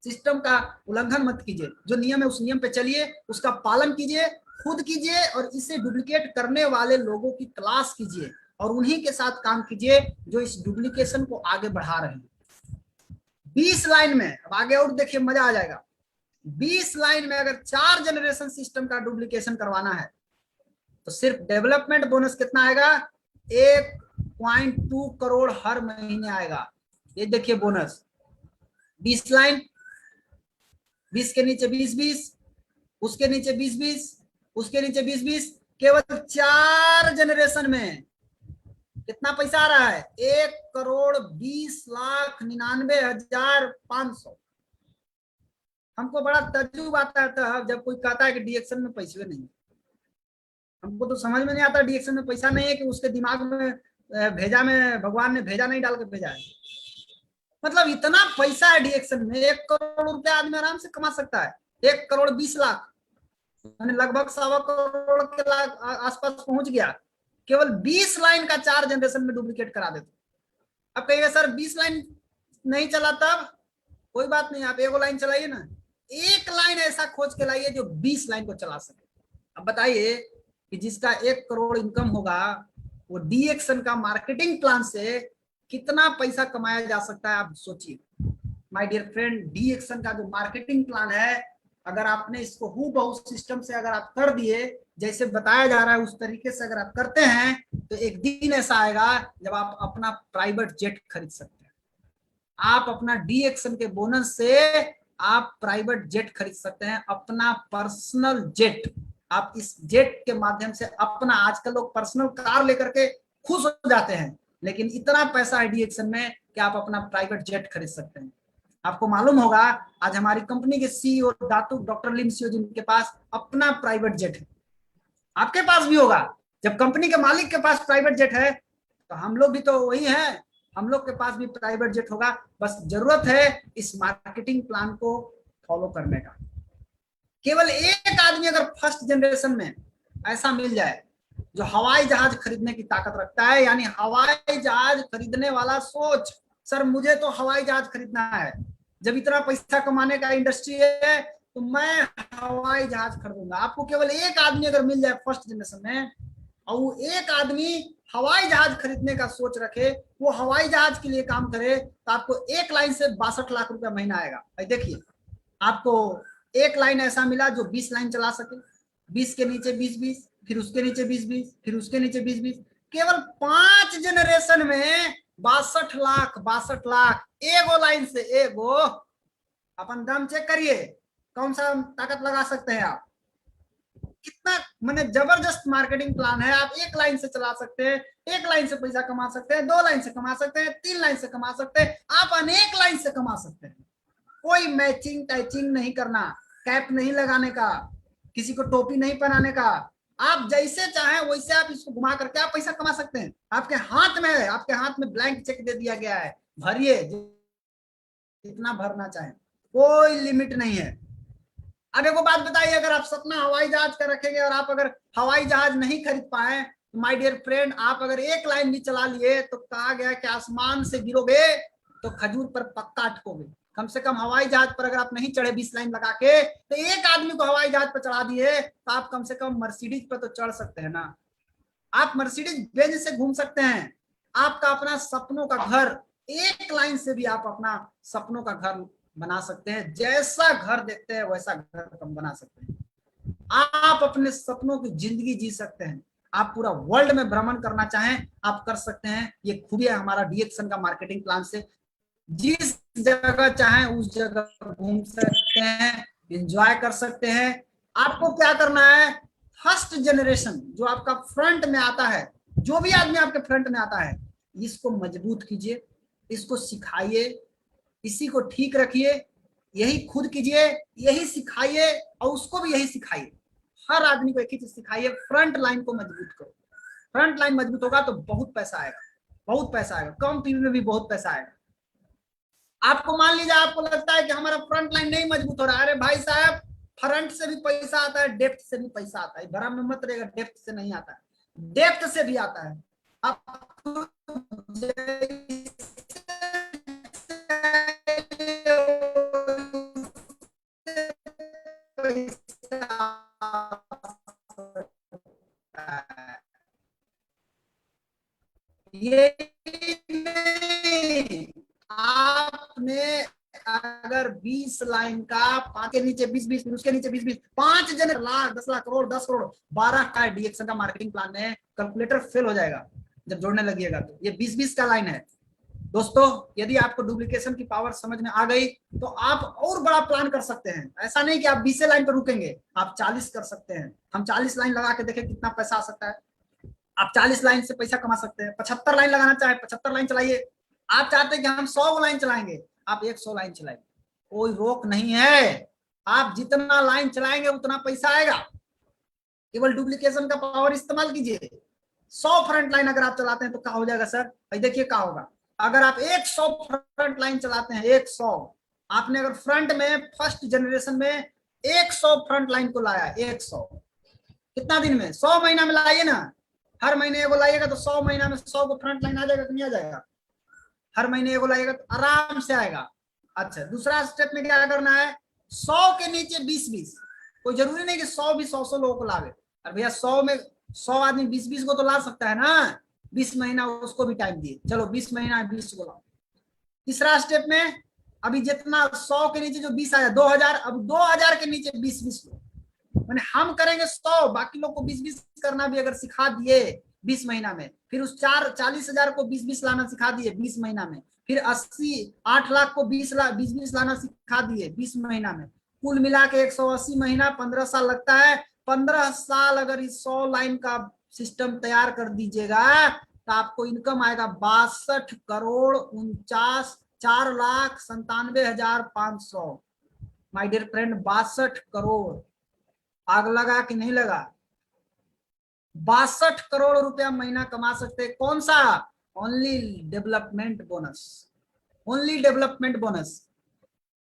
[SPEAKER 1] सिस्टम का उल्लंघन मत कीजिए, जो नियम है उस नियम पे चलिए, उसका पालन कीजिए, खुद कीजिए और इसे डुप्लीकेट करने वाले लोगों की तलाश कीजिए और उन्हीं के साथ काम कीजिए जो इस डुप्लीकेशन को आगे बढ़ा रहे हैं। 20 लाइन में, अब आगे और देखिए मजा आ जाएगा। 20 लाइन में अगर 4 जनरेशन सिस्टम का डुप्लीकेशन करवाना है तो सिर्फ डेवलपमेंट बोनस कितना आएगा, 1.2 करोड़ हर महीने आएगा। ये देखिए बोनस 20 लाइन, 20 के नीचे 20-20, उसके नीचे 20-20, उसके नीचे 20-20, केवल 4 जनरेशन में कितना पैसा आ रहा है, 1,20,99,500। हमको बड़ा तजुब आता है जब कोई कहता है कि डीएक्शन में पैसे नहीं। हमको तो समझ में नहीं आता डीएक्शन में पैसा नहीं है कि उसके दिमाग में भेजा में भगवान ने भेजा नहीं डाल के भेजा है। मतलब इतना पैसा है डीएक्शन में, 1 करोड़ रुपया आदमी आराम से कमा सकता है। 1,20,00,000 मैंने लगभग 1.25 करोड़ के आसपास पहुंच गया, केवल 20 लाइन का 4 जनरेशन में डुप्लीकेट करा देते। अब कहिएगा सर 20 लाइन नहीं चला, तब कोई बात नहीं, आप एक लाइन चलाइए ना, एक लाइन ऐसा खोज के लाइए जो 20 लाइन को चला सके। अब बताइए कि जिसका 1 करोड़ इनकम होगा वो डीएक्शन का मार्केटिंग प्लान से कितना पैसा कमाया जा सकता है, आप सोचिए। माय डियर फ्रेंड, डीएक्शन का जो मार्केटिंग प्लान है, अगर आपने इसको हूबहू सिस्टम से अगर आप कर दिए जैसे बताया जा रहा है उस तरीके से अगर आप करते हैं तो एक दिन ऐसा आएगा जब आप अपना प्राइवेट जेट खरीद सकते हैं। आप अपना डीएक्शन के बोनस से आप प्राइवेट जेट खरीद सकते हैं, अपना पर्सनल जेट। आप इस जेट के माध्यम से अपना, आजकल लोग पर्सनल कार लेकर के खुश हो जाते हैं, लेकिन इतना पैसा है डीएक्शन में कि आप अपना प्राइवेट जेट खरीद सकते हैं। आपको मालूम होगा आज हमारी कंपनी के सीईओ डॉक्टर लिम सियो जिनके पास अपना प्राइवेट जेट है, आपके पास भी होगा। जब कंपनी के मालिक के पास प्राइवेट जेट है तो हम लोग भी तो वही हैं, हम लोग के पास भी प्राइवेट जेट होगा। बस जरूरत है इस मार्केटिंग प्लान को फॉलो करने का। केवल एक आदमी अगर फर्स्ट जनरेशन में ऐसा मिल जाए जो हवाई जहाज खरीदने की ताकत रखता है, यानी हवाई जहाज खरीदने वाला सोच, सर मुझे तो हवाई जहाज खरीदना है, जब इतना पैसा कमाने का इंडस्ट्री है तो मैं हवाई जहाज खरीदूंगा। आपको केवल एक आदमी अगर मिल जाए फर्स्ट जनरेशन में और वो एक आदमी हवाई जहाज खरीदने का सोच रखे, वो हवाई जहाज के लिए काम करे, तो आपको एक लाइन से 62 लाख रुपया महीना आएगा। देखिए आपको एक लाइन ऐसा मिला जो 20 लाइन चला सके, 20 के नीचे 20-20, फिर उसके नीचे 20-20, फिर उसके नीचे 20-20, केवल 5 जनरेशन में 62 लाख एगो लाइन से। एगो अपन दम चेक करिए कौन सा ताकत लगा सकते हैं आप, कितना माने जबरदस्त मार्केटिंग प्लान है। आप एक लाइन से चला सकते हैं, एक लाइन से पैसा कमा सकते हैं, 2 लाइन से कमा सकते हैं, 3 लाइन से कमा सकते हैं, आप अनेक लाइन से कमा सकते हैं। कोई मैचिंग टैचिंग नहीं करना, कैप नहीं लगाने का, किसी को टोपी नहीं पहनाने का, आप जैसे चाहें वैसे आप इसको घुमा करके आप पैसा कमा सकते हैं। आपके हाथ में है, आपके हाथ में ब्लैंक चेक दे दिया गया है, भरिए जितना भरना चाहे, कोई लिमिट नहीं है। अब एक बात बताइए, अगर आप सपना हवाई जहाज का रखेंगे और आप अगर हवाई जहाज नहीं खरीद पाए तो माय डियर फ्रेंड, आप अगर एक लाइन भी चला लिए तो कहा गया कि आसमान से गिरोगे तो खजूर पर पक्का अटकोगे। कम से कम हवाई जहाज पर अगर आप नहीं चढ़े 20 लाइन लगा के, तो एक आदमी को हवाई जहाज पर चढ़ा दिए तो आप कम से कम मर्सिडीज पर तो चढ़ सकते हैं ना। आप मर्सिडीज बेंज से घूम सकते हैं। आपका अपना सपनों का घर, एक लाइन से भी आप अपना सपनों का घर बना सकते हैं। जैसा घर देखते हैं वैसा घर हम बना सकते हैं। आप अपने सपनों की जिंदगी जी सकते हैं। आप पूरा वर्ल्ड में भ्रमण करना चाहें आप कर सकते हैं। ये खूबियां हमारा डीएक्शन का मार्केटिंग प्लान से, जिस जगह चाहें उस जगह घूम सकते हैं, एंजॉय कर सकते हैं। आपको क्या करना है, फर्स्ट जनरेशन जो आपका फ्रंट में आता है, जो भी आदमी आपके फ्रंट में आता है, इसको मजबूत कीजिए, इसको सिखाइए, इसी को ठीक रखिए, यही खुद कीजिए, यही सिखाइए और उसको भी यही सिखाइए। हर आदमी को एक ही चीज सिखाइए, फ्रंट लाइन को मजबूत करो। फ्रंट लाइन मजबूत होगा तो बहुत पैसा आएगा, बहुत पैसा आएगा, कम पीवी में भी बहुत पैसा आएगा। आपको मान लीजिए आपको लगता है कि हमारा फ्रंट लाइन नहीं मजबूत हो रहा है, अरे भाई साहब फ्रंट से भी पैसा आता है, डेप्थ से भी पैसा आता है, भ्रम में मत रहेगा, डेप्थ से नहीं आता है, डेप्थ से भी आता है। आप ये आपने अगर 20 लाइन का 5 के नीचे 20-20, उसके नीचे 20-20, 5 जने लाख 10 लाख करोड़ 10 करोड़ 12 का डीएक्शन का मार्केटिंग प्लान है, कैलकुलेटर फेल हो जाएगा जब जोड़ने लगिएगा। तो ये 20-20 का लाइन है दोस्तों। यदि आपको डुप्लीकेशन की पावर समझ में आ गई तो आप और बड़ा प्लान कर सकते हैं। ऐसा नहीं कि आप 20 लाइन पर रुकेंगे, आप 40 कर सकते हैं। हम 40 लाइन लगा के देखें कितना पैसा आ सकता है। आप 40 लाइन से पैसा कमा सकते हैं। 75 लाइन लगाना चाहे 75 लाइन चलाइए। आप चाहते हैं कि हम 100 लाइन चलाएंगे, आप 100 लाइन चलाइए, कोई रोक नहीं है। आप जितना लाइन चलाएंगे उतना पैसा आएगा। केवल डुप्लीकेशन का पावर इस्तेमाल कीजिए। 100 फ्रंट लाइन अगर आप चलाते हैं तो क्या हो जाएगा सर? भाई देखिए क्या होगा। अगर आप 100 फ्रंट लाइन चलाते हैं, 100, आपने अगर फ्रंट में फर्स्ट जनरेशन में 100 फ्रंट लाइन को लाया, 100 कितना दिन में? 100 महीना में लाइए ना। हर महीने एगो लाइएगा तो 100 महीना में 100 को फ्रंट लाइन आ जाएगा कि नहीं आ जाएगा? हर महीने एगो लाइएगा तो आराम से आएगा। अच्छा, दूसरा स्टेप में क्या करना है? 100 के नीचे 20-20। कोई जरूरी नहीं कि 100 भी 100 लोगों को लावे। अरे भैया 100 में 100 आदमी 20-20 को तो ला सकता है ना। 20 महीना उसको भी टाइम दिए, चलो 20 महीना 20 को लाओ। तीसरा स्टेप में अभी जितना 100 के नीचे जो 20 आया 2000, अब 2000 के नीचे 20-20 लो। मैंने हम करेंगे 100, बाकी लोग को 20-20 करना भी अगर सिखा दिए 20 महीना में, फिर उस 40,000 को 20-20 लाना सिखा दिए 20 महीना में, फिर 8 लाख को 20-20 लाना सिखा दिए 20 महीना में, कुल मिला के 180 महीना 15 साल लगता है। 15 साल अगर इस 100 लाइन का सिस्टम तैयार कर दीजिएगा तो आपको इनकम आएगा 62 crore 4,97,500। My dear friend, 62 crore. आग लगा कि नहीं लगा? 62 करोड़ रुपया महीना कमा सकते हैं। कौन सा? Only development bonus, only development bonus.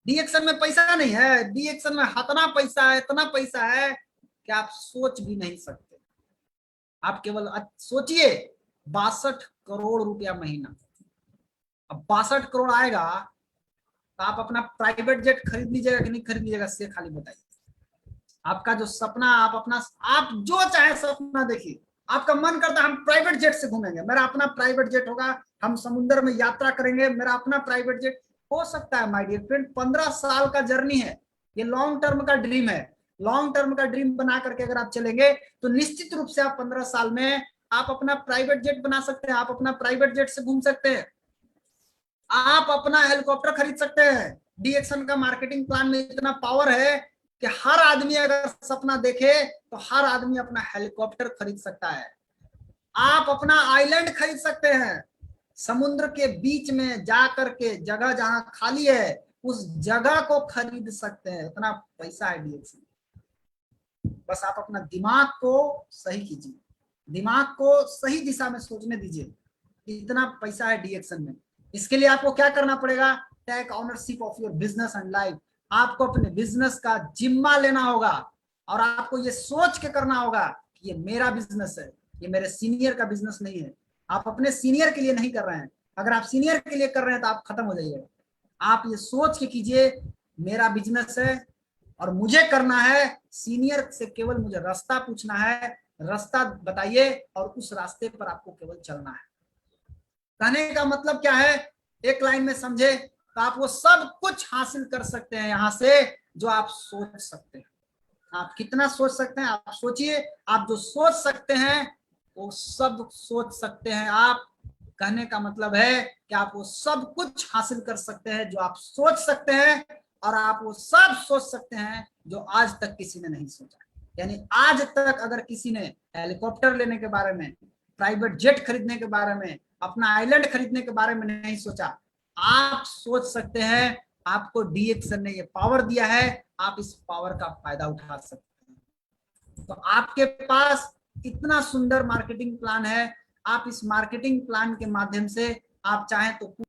[SPEAKER 1] डीएक्शन में पैसा नहीं है, डीएक्शन में इतना पैसा है, इतना पैसा है कि आप सोच भी नहीं सकते। आप केवल सोचिए 62 करोड़ रुपया महीना। अब 62 करोड़ आएगा तो आप अपना प्राइवेट जेट खरीद लीजिएगा कि नहीं खरीद लीजिएगा? से खाली बताइए। आपका जो सपना, आप अपना, आप जो चाहे सपना देखिए। आपका मन करता है हम प्राइवेट जेट से घूमेंगे, मेरा अपना प्राइवेट जेट होगा, हम समुद्र में यात्रा करेंगे, मेरा अपना प्राइवेट जेट हो सकता है। माय डियर फ्रेंड, 15 साल का जर्नी है, ये लॉन्ग टर्म का ड्रीम है। लॉन्ग टर्म का ड्रीम बना करके अगर आप चलेंगे तो निश्चित रूप से आप 15 साल में आप अपना प्राइवेट जेट बना सकते हैं। आप अपना प्राइवेट जेट से घूम सकते हैं, आप अपना हेलीकॉप्टर खरीद सकते हैं। डीएक्शन का मार्केटिंग प्लान में इतना पावर है कि हर आदमी अगर सपना देखे तो हर आदमी अपना हेलीकॉप्टर खरीद सकता है। आप अपना आइलैंड खरीद सकते हैं, समुद्र के बीच में जाकर के जगह जहां खाली है उस जगह को खरीद सकते हैं। इतना पैसा है डीएक्शन। बस आप अपना दिमाग को सही कीजिए, दिमाग को सही दिशा में सोचने दीजिए। इतना पैसा है डीएक्शन में। इसके लिए आपको क्या करना पड़ेगा? Take ownership of your business and life. आपको अपने बिजनेस का जिम्मा लेना होगा और आपको ये सोच के करना होगा कि ये मेरा बिजनेस है, ये मेरे सीनियर का बिजनेस नहीं है। आप अपने सीनियर के लिए नहीं कर रहे हैं। अगर आप सीनियर के लिए कर रहे हैं तो आप खत्म हो जाइएगा। आप ये सोच के कीजिए मेरा बिजनेस है और मुझे करना है। सीनियर से केवल मुझे रास्ता पूछना है, रास्ता बताइए और उस रास्ते पर आपको केवल चलना है। कहने का मतलब क्या है? एक लाइन में समझे तो आप वो सब कुछ हासिल कर सकते हैं यहां से जो आप सोच सकते हैं। आप कितना सोच सकते हैं? आप सोचिए। आप जो सोच सकते हैं वो सब सोच सकते हैं आप। कहने का मतलब है कि आप वो सब कुछ हासिल कर सकते हैं जो आप सोच सकते हैं, और आप वो सब सोच सकते हैं जो आज तक किसी ने नहीं सोचा। यानी आज तक अगर किसी ने हेलीकॉप्टर लेने के बारे में, प्राइवेट जेट खरीदने के बारे में, अपना आइलैंड खरीदने के बारे में नहीं सोचा, आप सोच सकते हैं। आपको डीएक्सन ने ये पावर दिया है, आप इस पावर का फायदा उठा सकते हैं। तो आपके पास इतना सुंदर मार्केटिंग प्लान है, आप इस मार्केटिंग प्लान के माध्यम से आप चाहें तो